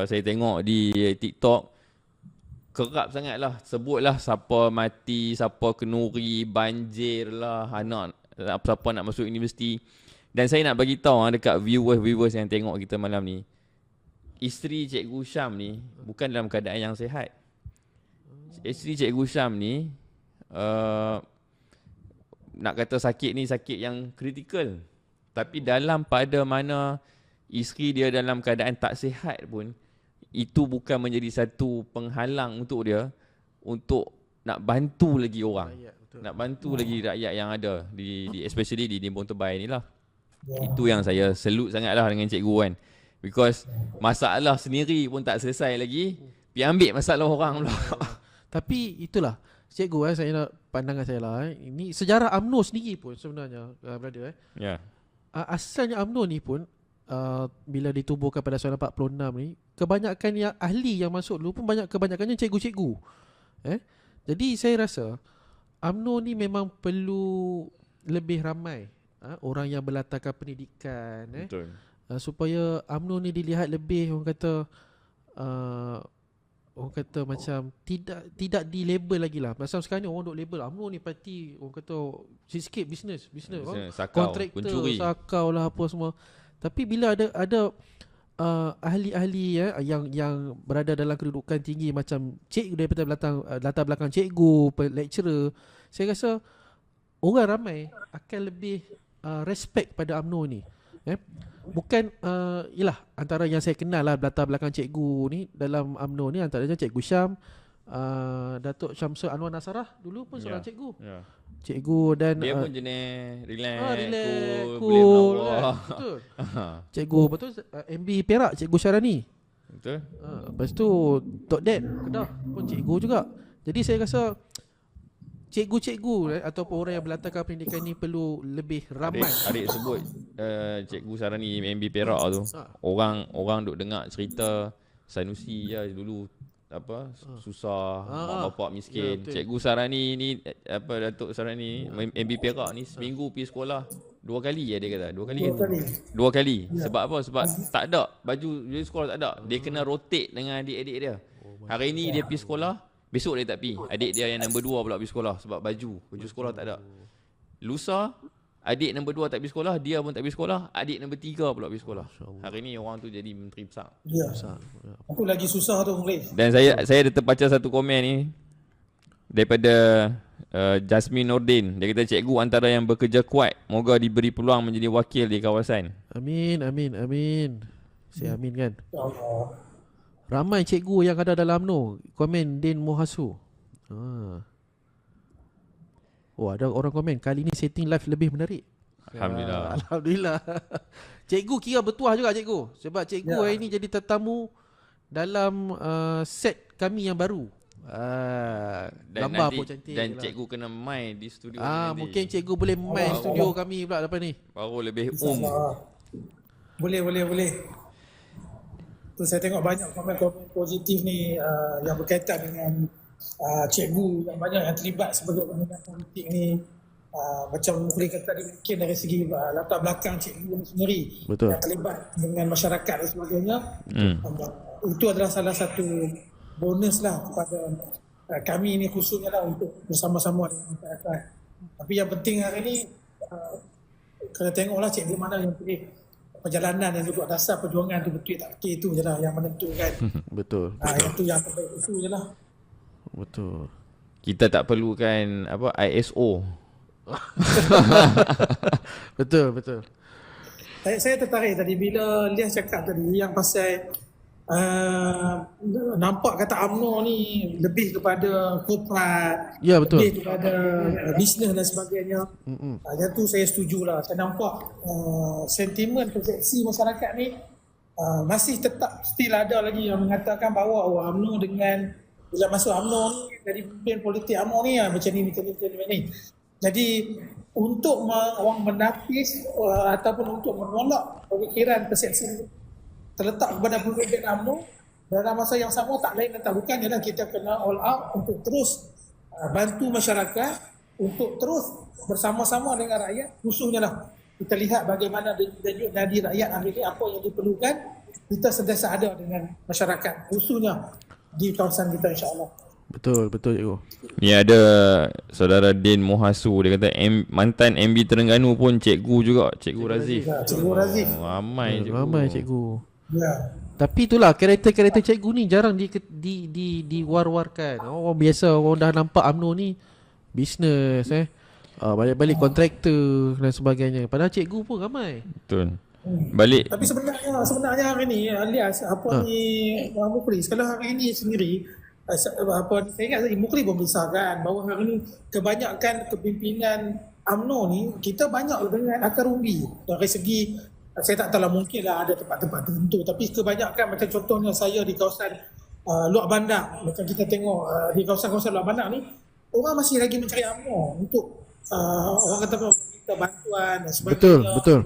saya tengok di TikTok, kerap sangat lah, sebutlah siapa mati, siapa kenuri, banjir lah, anak siapa nak masuk universiti. Dan saya nak bagi tahu dekat viewers yang tengok kita malam ni, isteri Cikgu Syam ni bukan dalam keadaan yang sihat. Isteri Cikgu Syam ni nak kata sakit ni sakit yang kritikal. Tapi dalam pada mana isteri dia dalam keadaan tak sihat pun, itu bukan menjadi satu penghalang untuk dia untuk nak bantu lagi orang, nak bantu lagi rakyat yang ada di especially di Limbung Tebal ni lah. Itu yang saya salute sangat lah dengan cikgu kan, because masalah sendiri pun tak selesai lagi, pergi ambil masalah orang pula. Tapi itulah cikgu saya nak pandangan saya lah ini sejarah UMNO sendiri pun sebenarnya brother asalnya UMNO ni pun bila ditubuhkan pada 1946 ni, kebanyakan yang ahli yang masuk dulu pun kebanyakannya cikgu-cikgu. Jadi saya rasa UMNO ni memang perlu lebih ramai orang yang berlatarkan pendidikan, Betul. supaya UMNO ni dilihat lebih orang kata macam tidak di label lagi lah. Macam sekarang ni orang duk label UMNO ni parti orang kata sikit bisnes sakau, kontraktor, pencuri, sakau lah apa semua. Tapi bila ada ahli-ahli yang berada dalam kedudukan tinggi macam cikgu daripada latar belakang cikgu, lecturer, saya rasa orang ramai akan lebih respect pada UMNO ni. Bukan yalah, antara yang saya kenal lah latar belakang cikgu ni dalam UMNO ni antaranya Cikgu Syam, Datuk Syamsul Anwar Nasarah dulu pun seorang cikgu. Cikgu dan dia pun jenis relax, cool, boleh menawar. Betul. Cikgu betul MB Perak, Cikgu Syarani. Betul. Lepas tu Tok Dad Kedah pun cikgu juga. Jadi saya rasa cikgu-cikgu ataupun orang yang berlatarkan pendidikan ni perlu lebih ramai. Adik sebut Cikgu Sarani MB Perak tu. Orang duk dengar cerita Sanusi je dulu susah, mak bapak miskin. Ya, Cikgu Sarani ni Datuk Sarani MB Perak ni seminggu pergi sekolah 2 kali dia kata. 2 kali. 2 kali. Ya. Sebab apa? Sebab tak ada baju sekolah, tak ada. Dia kena rotate dengan adik-adik dia. Hari ni dia pergi sekolah, besok dia tak pergi. Adik dia yang nombor 2 pula pergi sekolah sebab baju sekolah tak ada. Lusa adik nombor 2 tak pergi sekolah, dia pun tak pergi sekolah, adik nombor 3 pula pergi sekolah. Hari ni orang tu jadi menteri besar. Ya. Aku lagi susah tu English. Dan saya ada terbaca satu komen ni daripada Jasmine Nordin. Dia kata cikgu antara yang bekerja kuat, moga diberi peluang menjadi wakil di kawasan. Amin. Saya aminkan. Allah. Ramai cikgu yang ada dalam UMNO. Komen Din Mohasu. Oh, ada orang komen kali ni setting live lebih menarik. Alhamdulillah. Cikgu kira bertuah juga cikgu. Sebab cikgu hari ni jadi tetamu dalam set kami yang baru. Gambar pun cantik. Dan cikgu kena main di studio mungkin cikgu boleh main studio kami pula lepas ni. Baru lebih Boleh. Tu saya tengok banyak komen-komen positif ni yang berkaitan dengan cikgu yang banyak yang terlibat sebagai pendidikan politik ni. Macam boleh kata tadi mungkin dari segi latar belakang cikgu sendiri. Betul. Yang terlibat dengan masyarakat dan sebagainya. Itu adalah salah satu bonus lah kepada kami ni khususnya lah untuk bersama-sama dengan masyarakat. Tapi yang penting hari ni kena tengoklah cikgu mana yang pilih perjalanan dan juga dasar perjuangan tu betul tak betul, itu je lah yang menentukan. Betul. Itu yang terbaik, itu je lah. Betul. Kita tak perlukan ISO. Betul. Saya tertarik tadi bila Lias cakap tadi yang pasal nampak kata UMNO ni lebih kepada korporat, ya, betul. Lebih kepada bisnes dan sebagainya. Yang tu saya setujulah. Saya nampak sentimen persepsi masyarakat ni masih tetap still ada lagi yang mengatakan bahawa UMNO dengan bila masuk UMNO ni dari pemimpin politik UMNO ni macam ni. Jadi untuk orang menapis ataupun untuk menolak pemikiran persepsi terletak kepada pemimpin UMNO dalam masa yang sama tak lain dan tak bukan ialah kita kena all out untuk terus bantu masyarakat untuk terus bersama-sama dengan rakyat. Khususnya lah kita lihat bagaimana denyut nadi rakyat hari ini, apa yang diperlukan, kita sentiasa ada dengan masyarakat khususnya di kawasan kita, insya-Allah. Betul cikgu. Ni ada saudara Din Mohasu, dia kata mantan MB Terengganu pun cikgu juga, Cikgu Razif. Ya, Cikgu Razif. Ramai cikgu. Ya. Tapi itulah karakter-karakter cikgu ni jarang diwar-warkan. Orang biasa orang dah nampak UMNO ni bisnes balik-balik kontraktor dan sebagainya. Padahal cikgu pun ramai. Betul. Balik. Tapi sebenarnya hari ni alias ni Muklis, kalau hari ini sendiri saya ingat Muklis pun besarkan bahawa hari ini kebanyakan kepimpinan UMNO ni kita banyak dengan akar umbi dari segi. Saya tak tahu lah, mungkin lah ada tempat-tempat tertentu, tapi kebanyakan macam contohnya saya di kawasan Luar Bandar, macam kita tengok di kawasan-kawasan Luar Bandar ni orang masih lagi mencari UMNO untuk orang kata kita bantuan dan sebagainya. Betul.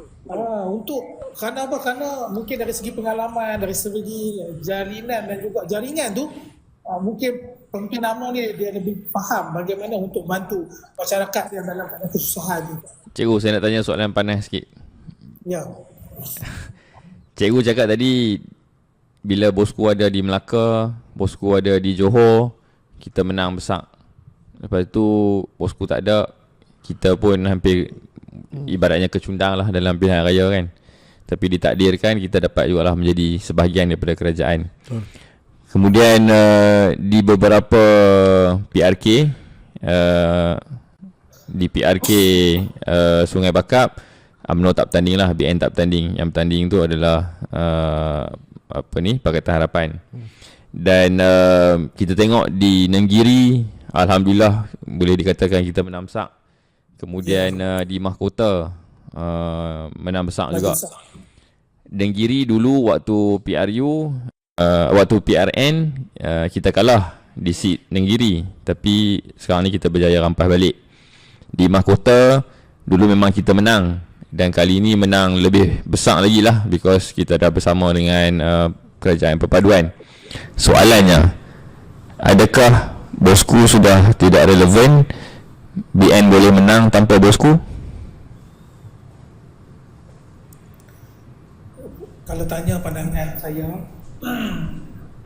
Kerana apa? Kerana mungkin dari segi pengalaman, dari segi jalinan dan juga jaringan tu, mungkin pemimpin UMNO ni dia lebih faham bagaimana untuk bantu masyarakat yang dalam kesusahan ni. Cikgu, saya nak tanya soalan panas sikit. Ya. Cikgu cakap tadi bila bosku ada di Melaka, bosku ada di Johor, kita menang besar. Lepas tu bosku tak ada, kita pun hampir ibaratnya kecundang lah dalam pilihan raya kan. Tapi ditakdirkan kita dapat jugalah menjadi sebahagian daripada kerajaan. Kemudian di beberapa PRK, di PRK Sungai Bakap, UMNO tak bertanding lah, BN tak bertanding. Yang bertanding tu adalah Pakatan Harapan. Dan kita tengok di Nenggiri, alhamdulillah boleh dikatakan kita menang besar. Kemudian di Mahkota menang besar juga. Nenggiri dulu waktu PRU, waktu PRN kita kalah di seat Nenggiri, tapi sekarang ni kita berjaya rampas balik. Di Mahkota dulu memang kita menang, dan kali ini menang lebih besar lagi lah, because kita dah bersama dengan kerajaan perpaduan. Soalannya, adakah bosku sudah tidak relevan? BN boleh menang tanpa bosku? Kalau tanya pandangan saya,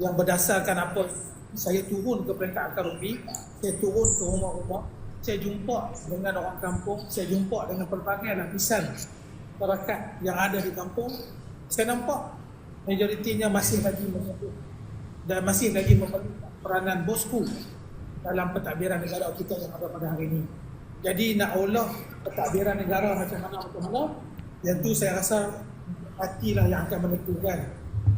yang berdasarkan apa saya turun ke peringkat akar umbi, saya turun ke rumah-rumah, saya jumpa dengan orang kampung, saya jumpa dengan pelbagai lapisan masyarakat yang ada di kampung, saya nampak majoritinya masih lagi menyebut dan masih lagi memerlukan peranan bosku dalam pentadbiran negara kita yang ada pada hari ini. Jadi nak olah pentadbiran negara macam mana, yang tu saya rasa hatilah yang akan menentukan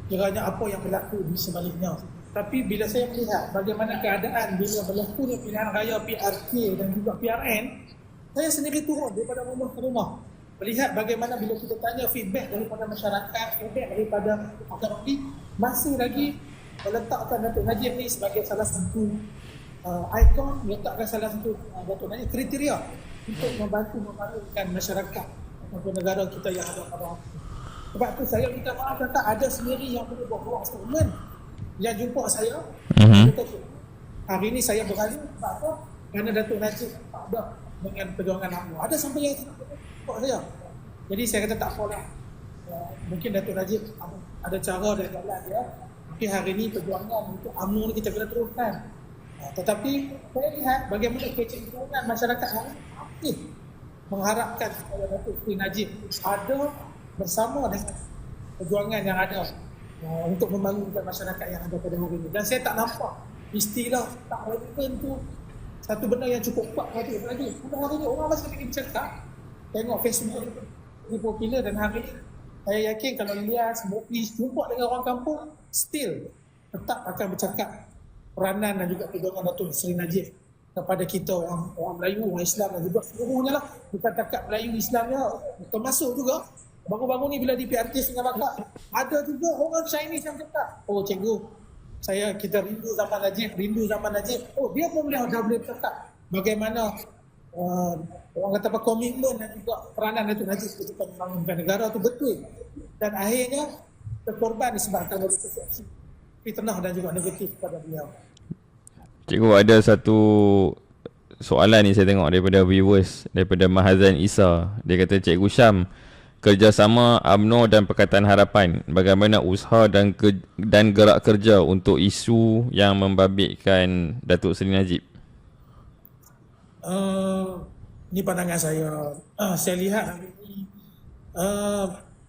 kiranya apa yang berlaku di sebaliknya. Tapi bila saya melihat bagaimana keadaan bila berlakunya pilihan raya PRK dan juga PRN, saya sendiri turun daripada rumah ke rumah, melihat bagaimana bila kita tanya feedback daripada masyarakat, feedback daripada akademi, masih lagi meletakkan Datuk Najib ni sebagai salah satu ikon, meletakkan salah satu Datuk Najib kriteria untuk membantu membangunkan masyarakat ataupun negara kita yang ada pada hari. Sebab tu saya minta maaf, kata ada sendiri yang boleh buat statement yang jumpa saya. Hari ini saya berani sebab apa? Kerana Datuk Najib tak ada dengan perjuangan UMNO. Ada sampai yang jumpa saya. Jadi saya kata tak apalah, mungkin Datuk Najib ada cara dan jalan dia, tapi hari ini perjuangan untuk UMNO ni kita kena teruskan. Tetapi saya lihat bagaimana kecenderungan masyarakat hari ini aktif mengharapkan supaya Datuk Seri Najib ada bersama dengan perjuangan yang ada untuk membangunkan masyarakat yang ada pada hari ini. Dan saya tak nampak istilah tak relevan tu satu benda yang cukup kuat pada lagi. Pada hari ini orang masih lagi bercakap, tengok Facebook ni popular, dan hari ini saya yakin kalau Ilyas, Moklis jumpa dengan orang kampung, still tetap akan bercakap peranan dan juga perjuangan Datuk Seri Najib kepada kita orang Melayu, orang Islam dan juga seluruhnya lah. Bukan takat Melayu Islamnya, termasuk juga baru-baru ni bila di PRT Sungai Bakap, ada juga orang Chinese yang cakap, oh cikgu, kita rindu zaman Najib. Oh, dia pun dah boleh cakap bagaimana orang kata apa, komitmen dan juga peranan Datuk Najib ketika membangunkan negara tu betul. Dan akhirnya terkorban disebabkan oleh persepsi fitnah dan juga negatif pada beliau. Cikgu, ada satu soalan ni saya tengok daripada viewers, daripada Mahazan Isa. Dia kata, Cikgu Syam, kerjasama UMNO dan Pakatan Harapan, bagaimana usaha dan gerak kerja untuk isu yang membabitkan Datuk Seri Najib? Ini pandangan saya. Saya lihat hari ini,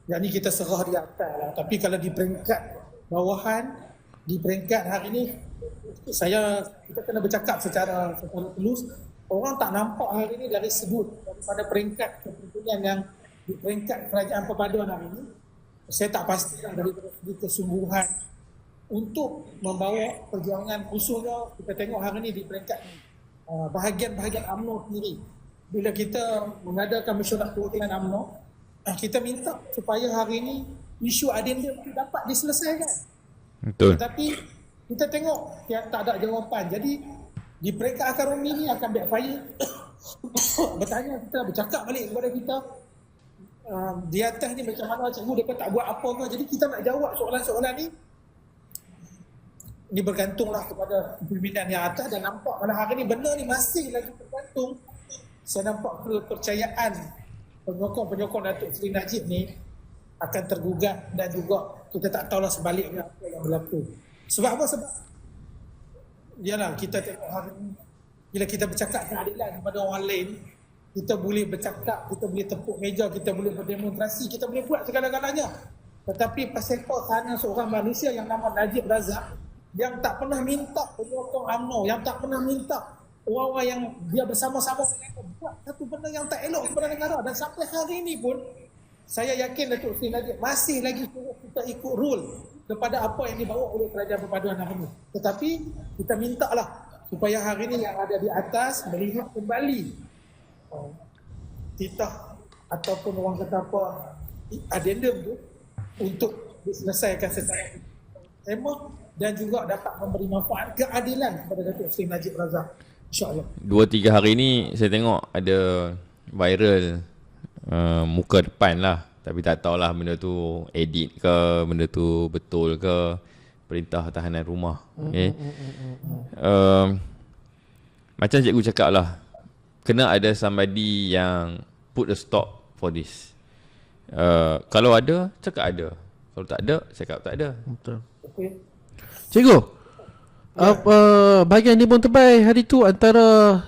yang ni kita serah di atas lah. Tapi kalau di peringkat bawahan, di peringkat hari ini, kita kena bercakap secara tulus. Orang tak nampak hari ini dari sudut daripada peringkat kepimpinan yang di peringkat kerajaan perpaduan hari ini. Saya tak pastilah dari segi kesungguhan untuk membawa perjuangan usulnya. Kita tengok hari ini di peringkat bahagian-bahagian UMNO sendiri. Bila kita mengadakan mesyuarat perwakilan UMNO, kita minta supaya hari ini isu adenda itu dapat diselesaikan. Betul. Tetapi kita tengok tak ada jawapan. Jadi di peringkat akar umbi ini akan backfire. Bertanya kita, bercakap balik kepada kita, di atas ni macam mana cikgu dia tak buat apa ke. Jadi kita nak jawab soalan-soalan ni, ini bergantunglah kepada pimpinan yang atas. Dan nampak pada hari ni benda ni masih lagi bergantung. Saya nampak kepercayaan penyokong-penyokong Datuk Seri Najib ni akan tergugat, dan juga kita tak tahulah sebaliknya apa yang berlaku. Sebab apa? Sebab yalah, kita tengok hari ni bila kita bercakap keadilan kepada orang lain, kita boleh bercakap, kita boleh tepuk meja, kita boleh berdemonstrasi, kita boleh buat segala-galanya. Tetapi pasal kerana seorang manusia yang nama Najib Razak, yang tak pernah minta penyokong UMNO, yang tak pernah minta orang-orang yang dia bersama-sama buat satu benda yang tak elok kepada negara. Dan sampai hari ini pun saya yakin Datuk Seri Najib masih lagi suruh kita ikut rule kepada apa yang dibawa oleh Kerajaan Perpaduan hari ini. Tetapi kita mintalah supaya hari ini yang ada di atas melihat kembali titah ataupun orang kata apa addendum tu untuk diselesaikan secara tema dan juga dapat memberi manfaat keadilan kepada Datuk Seri Najib Razak, insya-Allah. 2-3 hari ni saya tengok ada viral muka depan lah, tapi tak tahulah benda tu edit ke, benda tu betul ke, perintah tahanan rumah. Okay. Macam cikgu cakap lah, kena ada somebody yang put a stop for this. Kalau ada, cakap ada. Kalau tak ada, cakap tak ada. Betul. Okay. Cikgu, bahagian Nimbun Tebal hari tu antara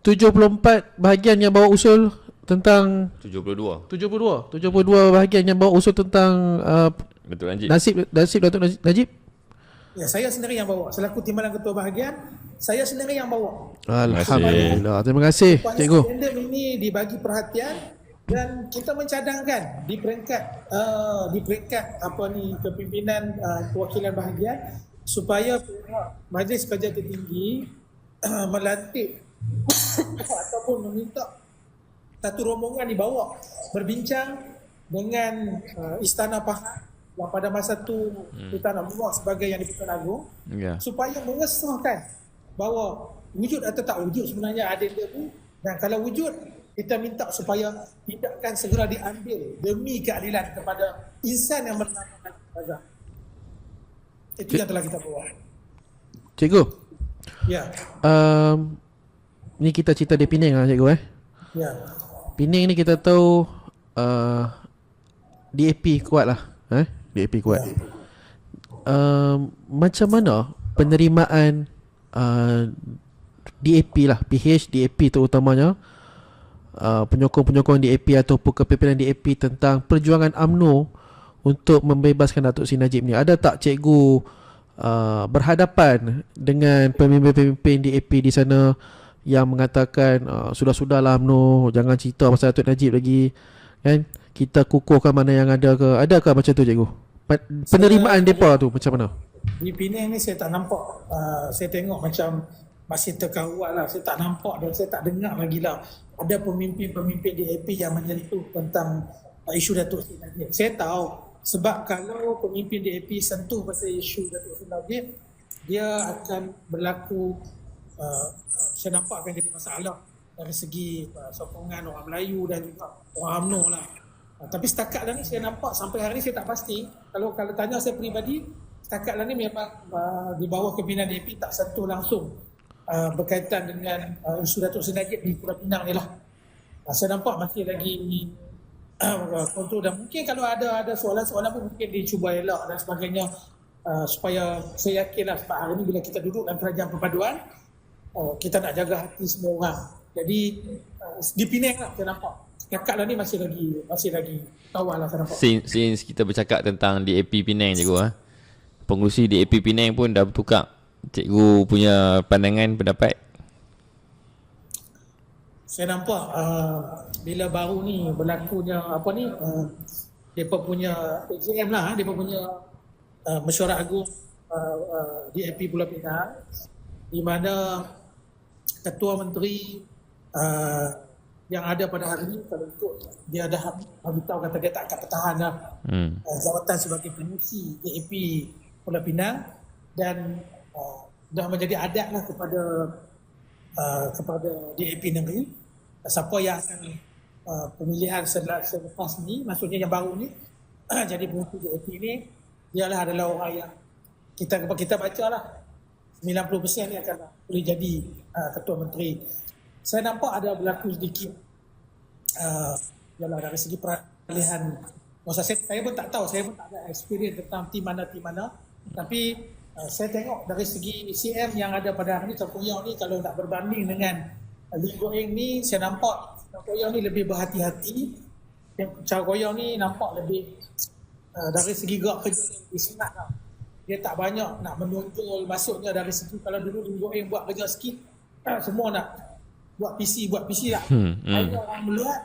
74 bahagian yang bawa usul tentang 72 bahagian yang bawa usul tentang Datuk Najib. Nasib Datuk Najib. Ya, saya sendiri yang bawa. Selaku timbalan ketua bahagian, saya sendiri yang bawa. Alhamdulillah. Terima kasih, cikgu. Addendum ini dibagi perhatian dan kita mencadangkan di peringkat kepimpinan perwakilan bahagian supaya Majlis Kerja Tertinggi melantik ataupun meminta satu rombongan dibawa berbincang dengan Istana Pahang yang pada masa tu kita nak buat sebagai yang di-Pertuan Agong, supaya mengesahkan bahawa wujud atau tak wujud sebenarnya addendum itu, dan kalau wujud kita minta supaya tindakan segera diambil demi keadilan kepada insan yang bernama Najib Razak. Itu yang telah kita buat. Cikgu. Ya. Ni kita cerita di Penang lah, cikgu. Ya. Penang ni kita tahu DAP kuat lah. DAP kuat. Macam mana penerimaan DAP lah, PH, DAP terutamanya, penyokong-penyokong DAP ataupun kepimpinan DAP tentang perjuangan UMNO untuk membebaskan Datuk Seri Najib ni? Ada tak cikgu berhadapan dengan pemimpin-pemimpin DAP di sana yang mengatakan sudah-sudahlah UMNO, jangan cerita pasal Datuk Najib lagi, kan? Kita kukuhkan mana yang ada ke? Adakah macam tu, cikgu? Penerimaan mereka tu macam mana? Di Penang ni saya tak nampak. Saya tengok macam masih terkawal lah. Saya tak nampak dan saya tak dengar lagi lah ada pemimpin-pemimpin DAP yang menyentuh tentang isu Datuk Seri Najib. Saya tahu sebab kalau pemimpin DAP sentuh pasal isu Datuk Seri Najib, dia akan berlaku, saya nampak akan jadi masalah dari segi sokongan orang Melayu dan juga orang UMNO lah. Tapi setakat lah ni saya nampak sampai hari ni saya tak pasti. Kalau tanya saya peribadi, setakat lah ni memang di bawah kepimpinan DAP tak sentuh langsung berkaitan dengan isu Datuk Seri Najib di Pulau Pinang ni lah. Saya nampak masih lagi kontrol, dan mungkin kalau ada soalan-soalan pun mungkin dicuba elak dan sebagainya, supaya saya yakin lah sebab hari ni bila kita duduk dalam Kerajaan Perpaduan, kita nak jaga hati semua orang. Jadi di Penang lah saya nampak setakat lah ni masih lagi kawal lah saya nampak. Since kita bercakap tentang DAP Penang, cikgu, pengurusi DAP Penang pun dah bertukar. Cikgu punya pandangan, pendapat? Saya nampak bila baru ni berlakunya mereka punya AGM lah, mereka punya mesyuarat agung DAP Pulau Pinang, di mana Ketua Menteri yang ada pada hari ini, kalau ikut dia dah beritahu kata dia tak akan bertahan lah jawatan sebagai pengurusi DAP Pulau Pinang, dan dah menjadi adat lah kepada DAP negeri, siapa yang akan pemilihan selepas ni, maksudnya yang baru ni, jadi pengutu JAP ni, dialah adalah orang yang kita baca lah 90% ni akan boleh jadi ketua menteri. Saya nampak ada berlaku sedikit dari segi peralihan. Saya pun tak tahu, saya pun tak ada experience tentang tim mana. Tapi saya tengok dari segi CM yang ada pada hari ni, Chan Kok Yaw ni kalau nak berbanding dengan Lee Goh Eng ni, saya nampak Chan Kok Yaw ni lebih berhati-hati. Chan Kok Yaw ni nampak lebih dari segi gerak kerja lebih senang lah. Dia tak banyak nak menonjol, maksudnya dari segi kalau dulu Lee Goh Eng buat kerja sikit, semua nak buat PC lah. Akhirnya orang melihat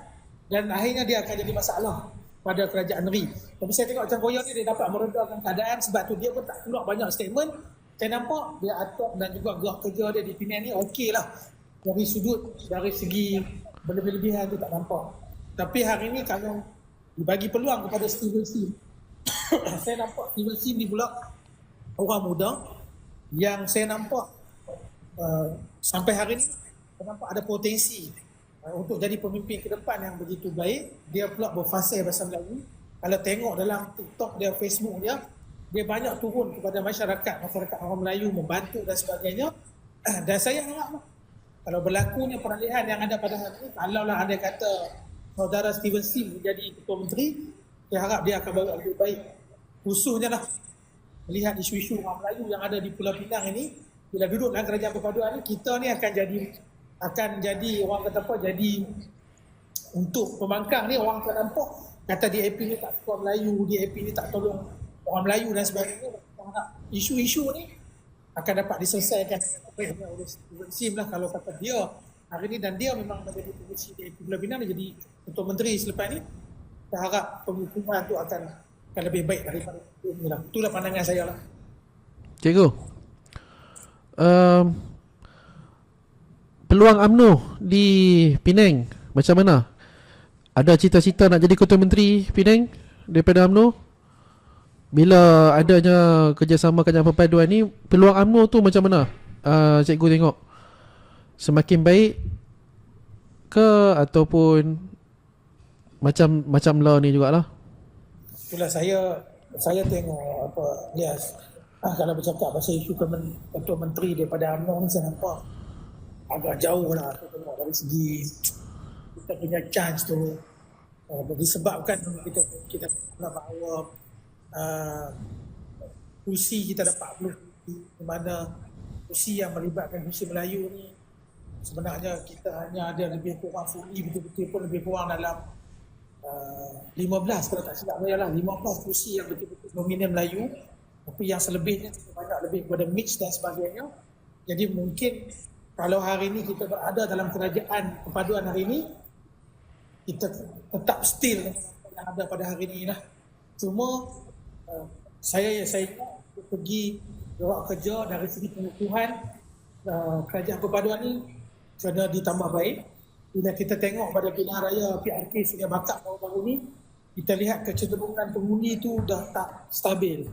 dan akhirnya dia akan jadi masalah pada kerajaan negeri. Tapi saya tengok Chan Kok Yaw ni dia dapat meredakan keadaan, sebab tu dia pun tak keluar banyak statement. Saya nampak dia atur dan juga gerak kerja dia di Penang ni okey lah. Dari segi berlebih-lebihan tu tak nampak. Tapi hari ni kalau dibagi peluang kepada Steven Sim, saya nampak Steven Sim ni pula orang muda yang saya nampak sampai hari ni saya nampak ada potensi untuk jadi pemimpin ke depan yang begitu baik. Dia pula berfasih bahasa Melayu. Kalau tengok dalam TikTok dia, Facebook dia banyak turun kepada masyarakat orang Melayu, membantu dan sebagainya. Dan saya harap kalau berlakunya peralihan yang ada pada hari ini, kalaulah ada kata saudara Steven Sim menjadi ketua menteri, saya harap dia akan bawa lebih baik. Khususnya lah melihat isu-isu orang Melayu yang ada di Pulau Pinang ini, bila duduk dalam kerajaan perpaduan ni, kita ni akan jadi orang kata apa, jadi untuk pembangkang ni orang akan nampak kata DAP ni tak suka Melayu, DAP ni tak tolong orang Melayu dan sebagainya. Isu-isu ni akan dapat diselesaikan oleh Steven Sim lah kalau kata dia hari ni, dan dia memang menjadi pengurusi DAP Pulau Pinang, dia jadi ketua menteri selepas ni. Saya harap penghukuman tu akan lebih baik daripada ini lah. Itulah pandangan saya lah. Cikgu, peluang UMNO di Penang macam mana? Ada cita-cita nak jadi ketua menteri Penang daripada UMNO? Bila adanya kerjasama kerajaan perpaduan ni, peluang UMNO tu macam mana? Cikgu tengok semakin baik ke ataupun macam lah ni jugalah? Itulah saya tengok apa dia kalau bercakap pasal isu ketua menteri daripada UMNO ni, saya nampak agak jauh lah. Saya tengok dari segi kita punya chance tu disebabkan kita nak bawa kursi, kita dapat di mana kursi yang melibatkan kursi Melayu ni sebenarnya kita hanya ada lebih kurang fully, betul-betul pun lebih kurang dalam 15 kalau tak silap saya lah, 15 kursi yang betul-betul nominal Melayu, tapi yang selebihnya banyak lebih kepada mix dan sebagainya. Jadi mungkin kalau hari ini kita berada dalam kerajaan perpaduan hari ini, kita tetap still yang ada pada hari ini lah. Cuma saya pergi gerak kerja dari segi pengukuhan kerajaan perpaduan ni kena ditambah baik. Bila kita tengok pada pilihan raya PRK Sungai Bakap baru-baru ni, kita lihat kecenderungan pengundi tu dah tak stabil.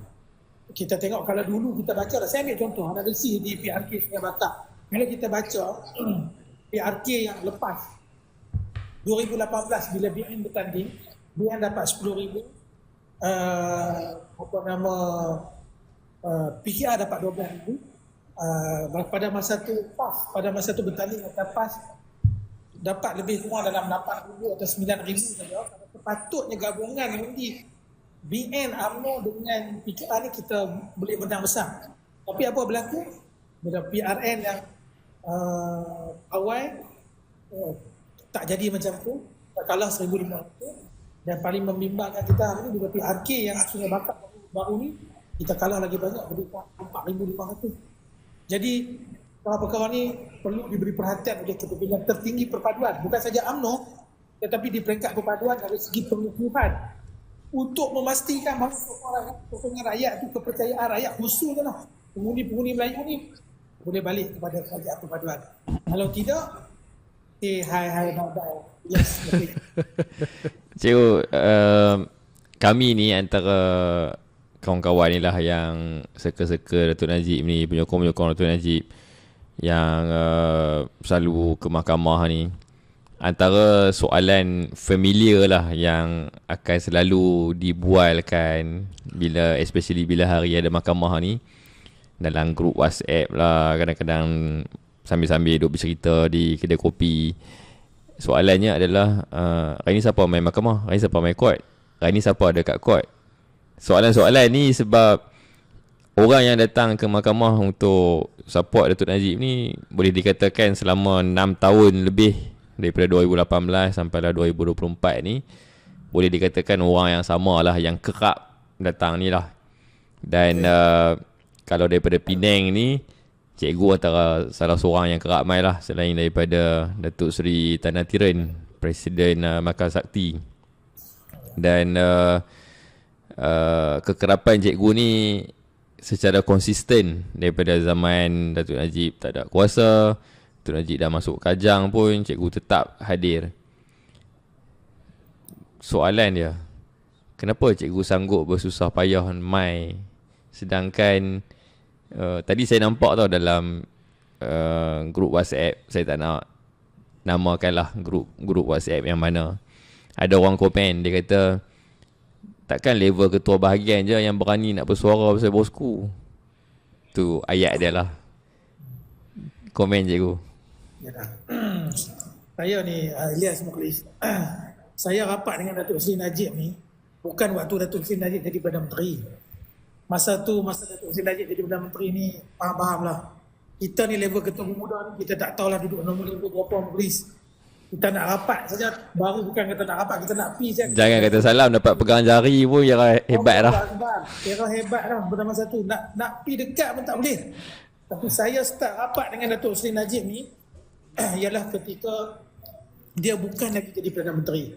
Kita tengok kalau dulu kita baca, saya ambil contoh analisis di PRK Sungai Bakap. Bila kita baca PRK yang lepas 2018 bila BN bertanding, BN dapat 10,000, PKR dapat 12,000. Pada masa tu bertanding atas PAS dapat lebih kurang dalam 8,000 atau 9,000 saja. Sepatutnya gabungan undi BN, UMNO dengan PKR ni kita boleh menang besar. Tapi apa berlaku? Bila PRN yang awal tak jadi macam tu, tak kalah 1,500. Dan paling membimbangkan kita hari ni bila PRK yang Sungai Bakap baru ni kita kalah lagi banyak, lebih kurang 4,500. Jadi perkara ni perlu diberi perhatian oleh kepimpinan tertinggi perpaduan, bukan saja UMNO tetapi di peringkat perpaduan dari segi pengukuhan untuk memastikan bahawa sokongan rakyat itu, kepercayaan rakyat khususnya lah pengundi-pengundi Melayu ni boleh balik kepada kerajaan perpaduan. Kalau tidak, hai yes. Cikgu, kami ni antara kawan-kawan ni lah yang serka-serka Datuk Najib ni, penyokong-penyokong Datuk Najib yang selalu ke mahkamah ni. antara soalan familiar lah yang akan selalu dibualkan especially bila hari ada mahkamah ni, dalam grup WhatsApp lah, kadang-kadang sambil-sambil duduk bercerita di kedai kopi. Soalannya adalah hari ni siapa main mahkamah, hari ni siapa main court, hari ni siapa ada kat court. Soalan-soalan ni sebab orang yang datang ke mahkamah untuk support Datuk Najib ni boleh dikatakan selama 6 tahun lebih, daripada 2018 sampai lah 2024 ni, boleh dikatakan orang yang sama lah, yang kerap datang ni lah. Dan kalau daripada Penang ni, cikgu antara salah seorang yang kerap mai lah, selain daripada Datuk Seri Tan Natiran, Presiden Mahkamah Sakti. Dan kekerapan cikgu ni secara konsisten daripada zaman Datuk Najib tak ada kuasa, Datuk Najib dah masuk kajang pun, cikgu tetap hadir. Soalan dia, kenapa cikgu sanggup bersusah payah mai, sedangkan tadi saya nampak tau dalam grup WhatsApp, saya tak nak namakanlah grup WhatsApp yang mana, ada orang komen, dia kata takkan level ketua bahagian je yang berani nak bersuara pasal bosku. Tu ayat dia lah. Komen cikgu. Saya ni Ilyas Mukhlis. Saya rapat dengan Datuk Seri Najib ni bukan waktu Datuk Seri Najib jadi Perdana Menteri. Masa Datuk Seri Najib jadi Perdana Menteri ni, faham lah. Kita ni level ketua pemuda ni, kita tak tahulah duduk nombor level berapa Mukhlis. Kita nak rapat saja, baru bukan kata nak rapat, kita nak pergi saja. Jangan kata salam, dapat pegang jari pun kira hebat dah. Kira hebat dah pada masa tu. Nak pergi dekat pun tak boleh. Tapi saya start rapat dengan Datuk Seri Najib ni ialah ketika dia bukan lagi jadi Perdana Menteri.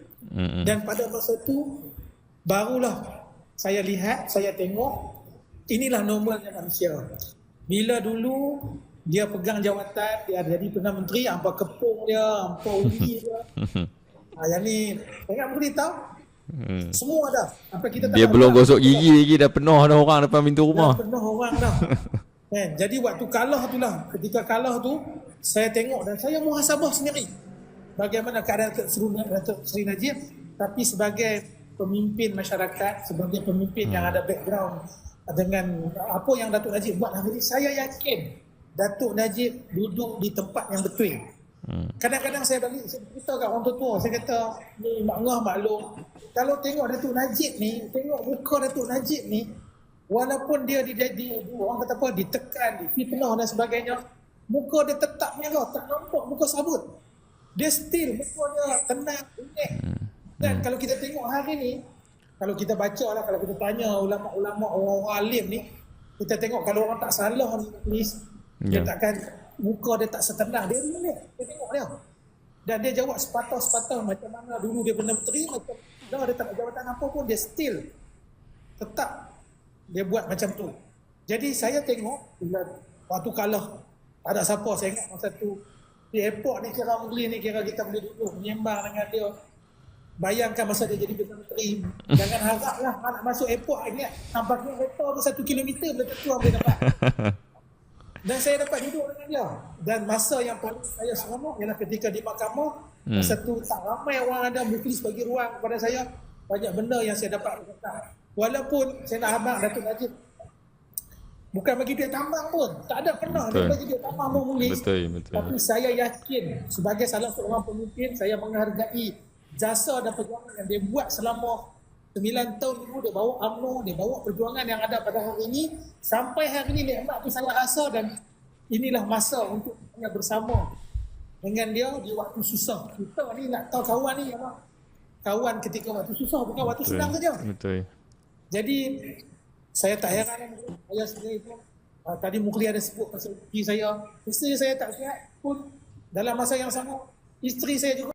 Dan pada masa tu barulah saya lihat, saya tengok, inilah normalnya manusia. Bila dulu dia pegang jawatan, dia jadi Perdana Menteri, hampa kepung dia, hampa undi dia. Yang ni tengok boleh tahu. Semua dah. Sampai kita dia belum gosok gigi lagi dah penuh dah orang depan pintu rumah. Dah penuh orang dah. Jadi waktu kalah tu lah, ketika kalah tu saya tengok dan saya muhasabah sendiri bagaimana keadaan Datuk Seri Najib, tapi sebagai pemimpin masyarakat, sebagai pemimpin yang ada background dengan apa yang Datuk Najib buat hari ini, saya yakin Datuk Najib duduk di tempat yang betul. Kadang-kadang saya balik, saya beritahu kat orang tua, saya kata, ni Mak Ngah maklum, kalau tengok Datuk Najib ni, tengok muka Datuk Najib ni, walaupun dia orang kata apa, ditekan, difitnah dan sebagainya, muka dia tetap merah, tak nampak muka sabut. Dia still, muka dia tenang, unik. Dan kalau kita tengok hari ni, kalau kita baca lah, kalau kita tanya ulama-ulama, orang-orang alim ni, kita tengok kalau orang tak salah ni, please, dia takkan, muka dia tak setenang, dia ni, kita tengok dia. Dan dia jawab sepatah-sepatah macam mana dulu dia Perdana Menteri, macam dah dia tak ada jawatan apa pun, dia still tetap dia buat macam tu. Jadi saya tengok bila waktu kalah, tak ada siapa, saya ingat masa tu di airport ni, kira Mughli ni, kira kita boleh duduk menyembang dengan dia. Bayangkan masa dia jadi Perdana Menteri, jangan haraplah nak masuk airport, ingat nampaknya kereta tu 1 kilometer boleh tentu boleh dapat. Dan saya dapat duduk dengan dia. Dan masa yang paling saya seronok ialah ketika di mahkamah, masa tu tak ramai orang ada, Mukhlis bagi ruang kepada saya, banyak benda yang saya dapat kata. Walaupun saya nak habang Datuk Najib bukan bagi dia tambang pun, tak ada pernah dia bagi dia tambang pun Mukhlis. Betul. Tapi saya yakin sebagai salah seorang pemimpin, saya menghargai jasa dan perjuangan yang dia buat selama 9 tahun dulu. Dia bawa UMNO, dia bawa perjuangan yang ada pada hari ini. Sampai hari ini nikmat tu saya rasa, dan inilah masa untuk kita bersama dengan dia di waktu susah. Kita ni nak tahu kawan ni memang kawan ketika waktu susah, bukan waktu senang saja. Betul. Jadi saya tak heran saya sendiri pun tadi Mukhlis ada sebut pasal isteri saya. Isteri saya tak sihat pun dalam masa yang sama, isteri saya juga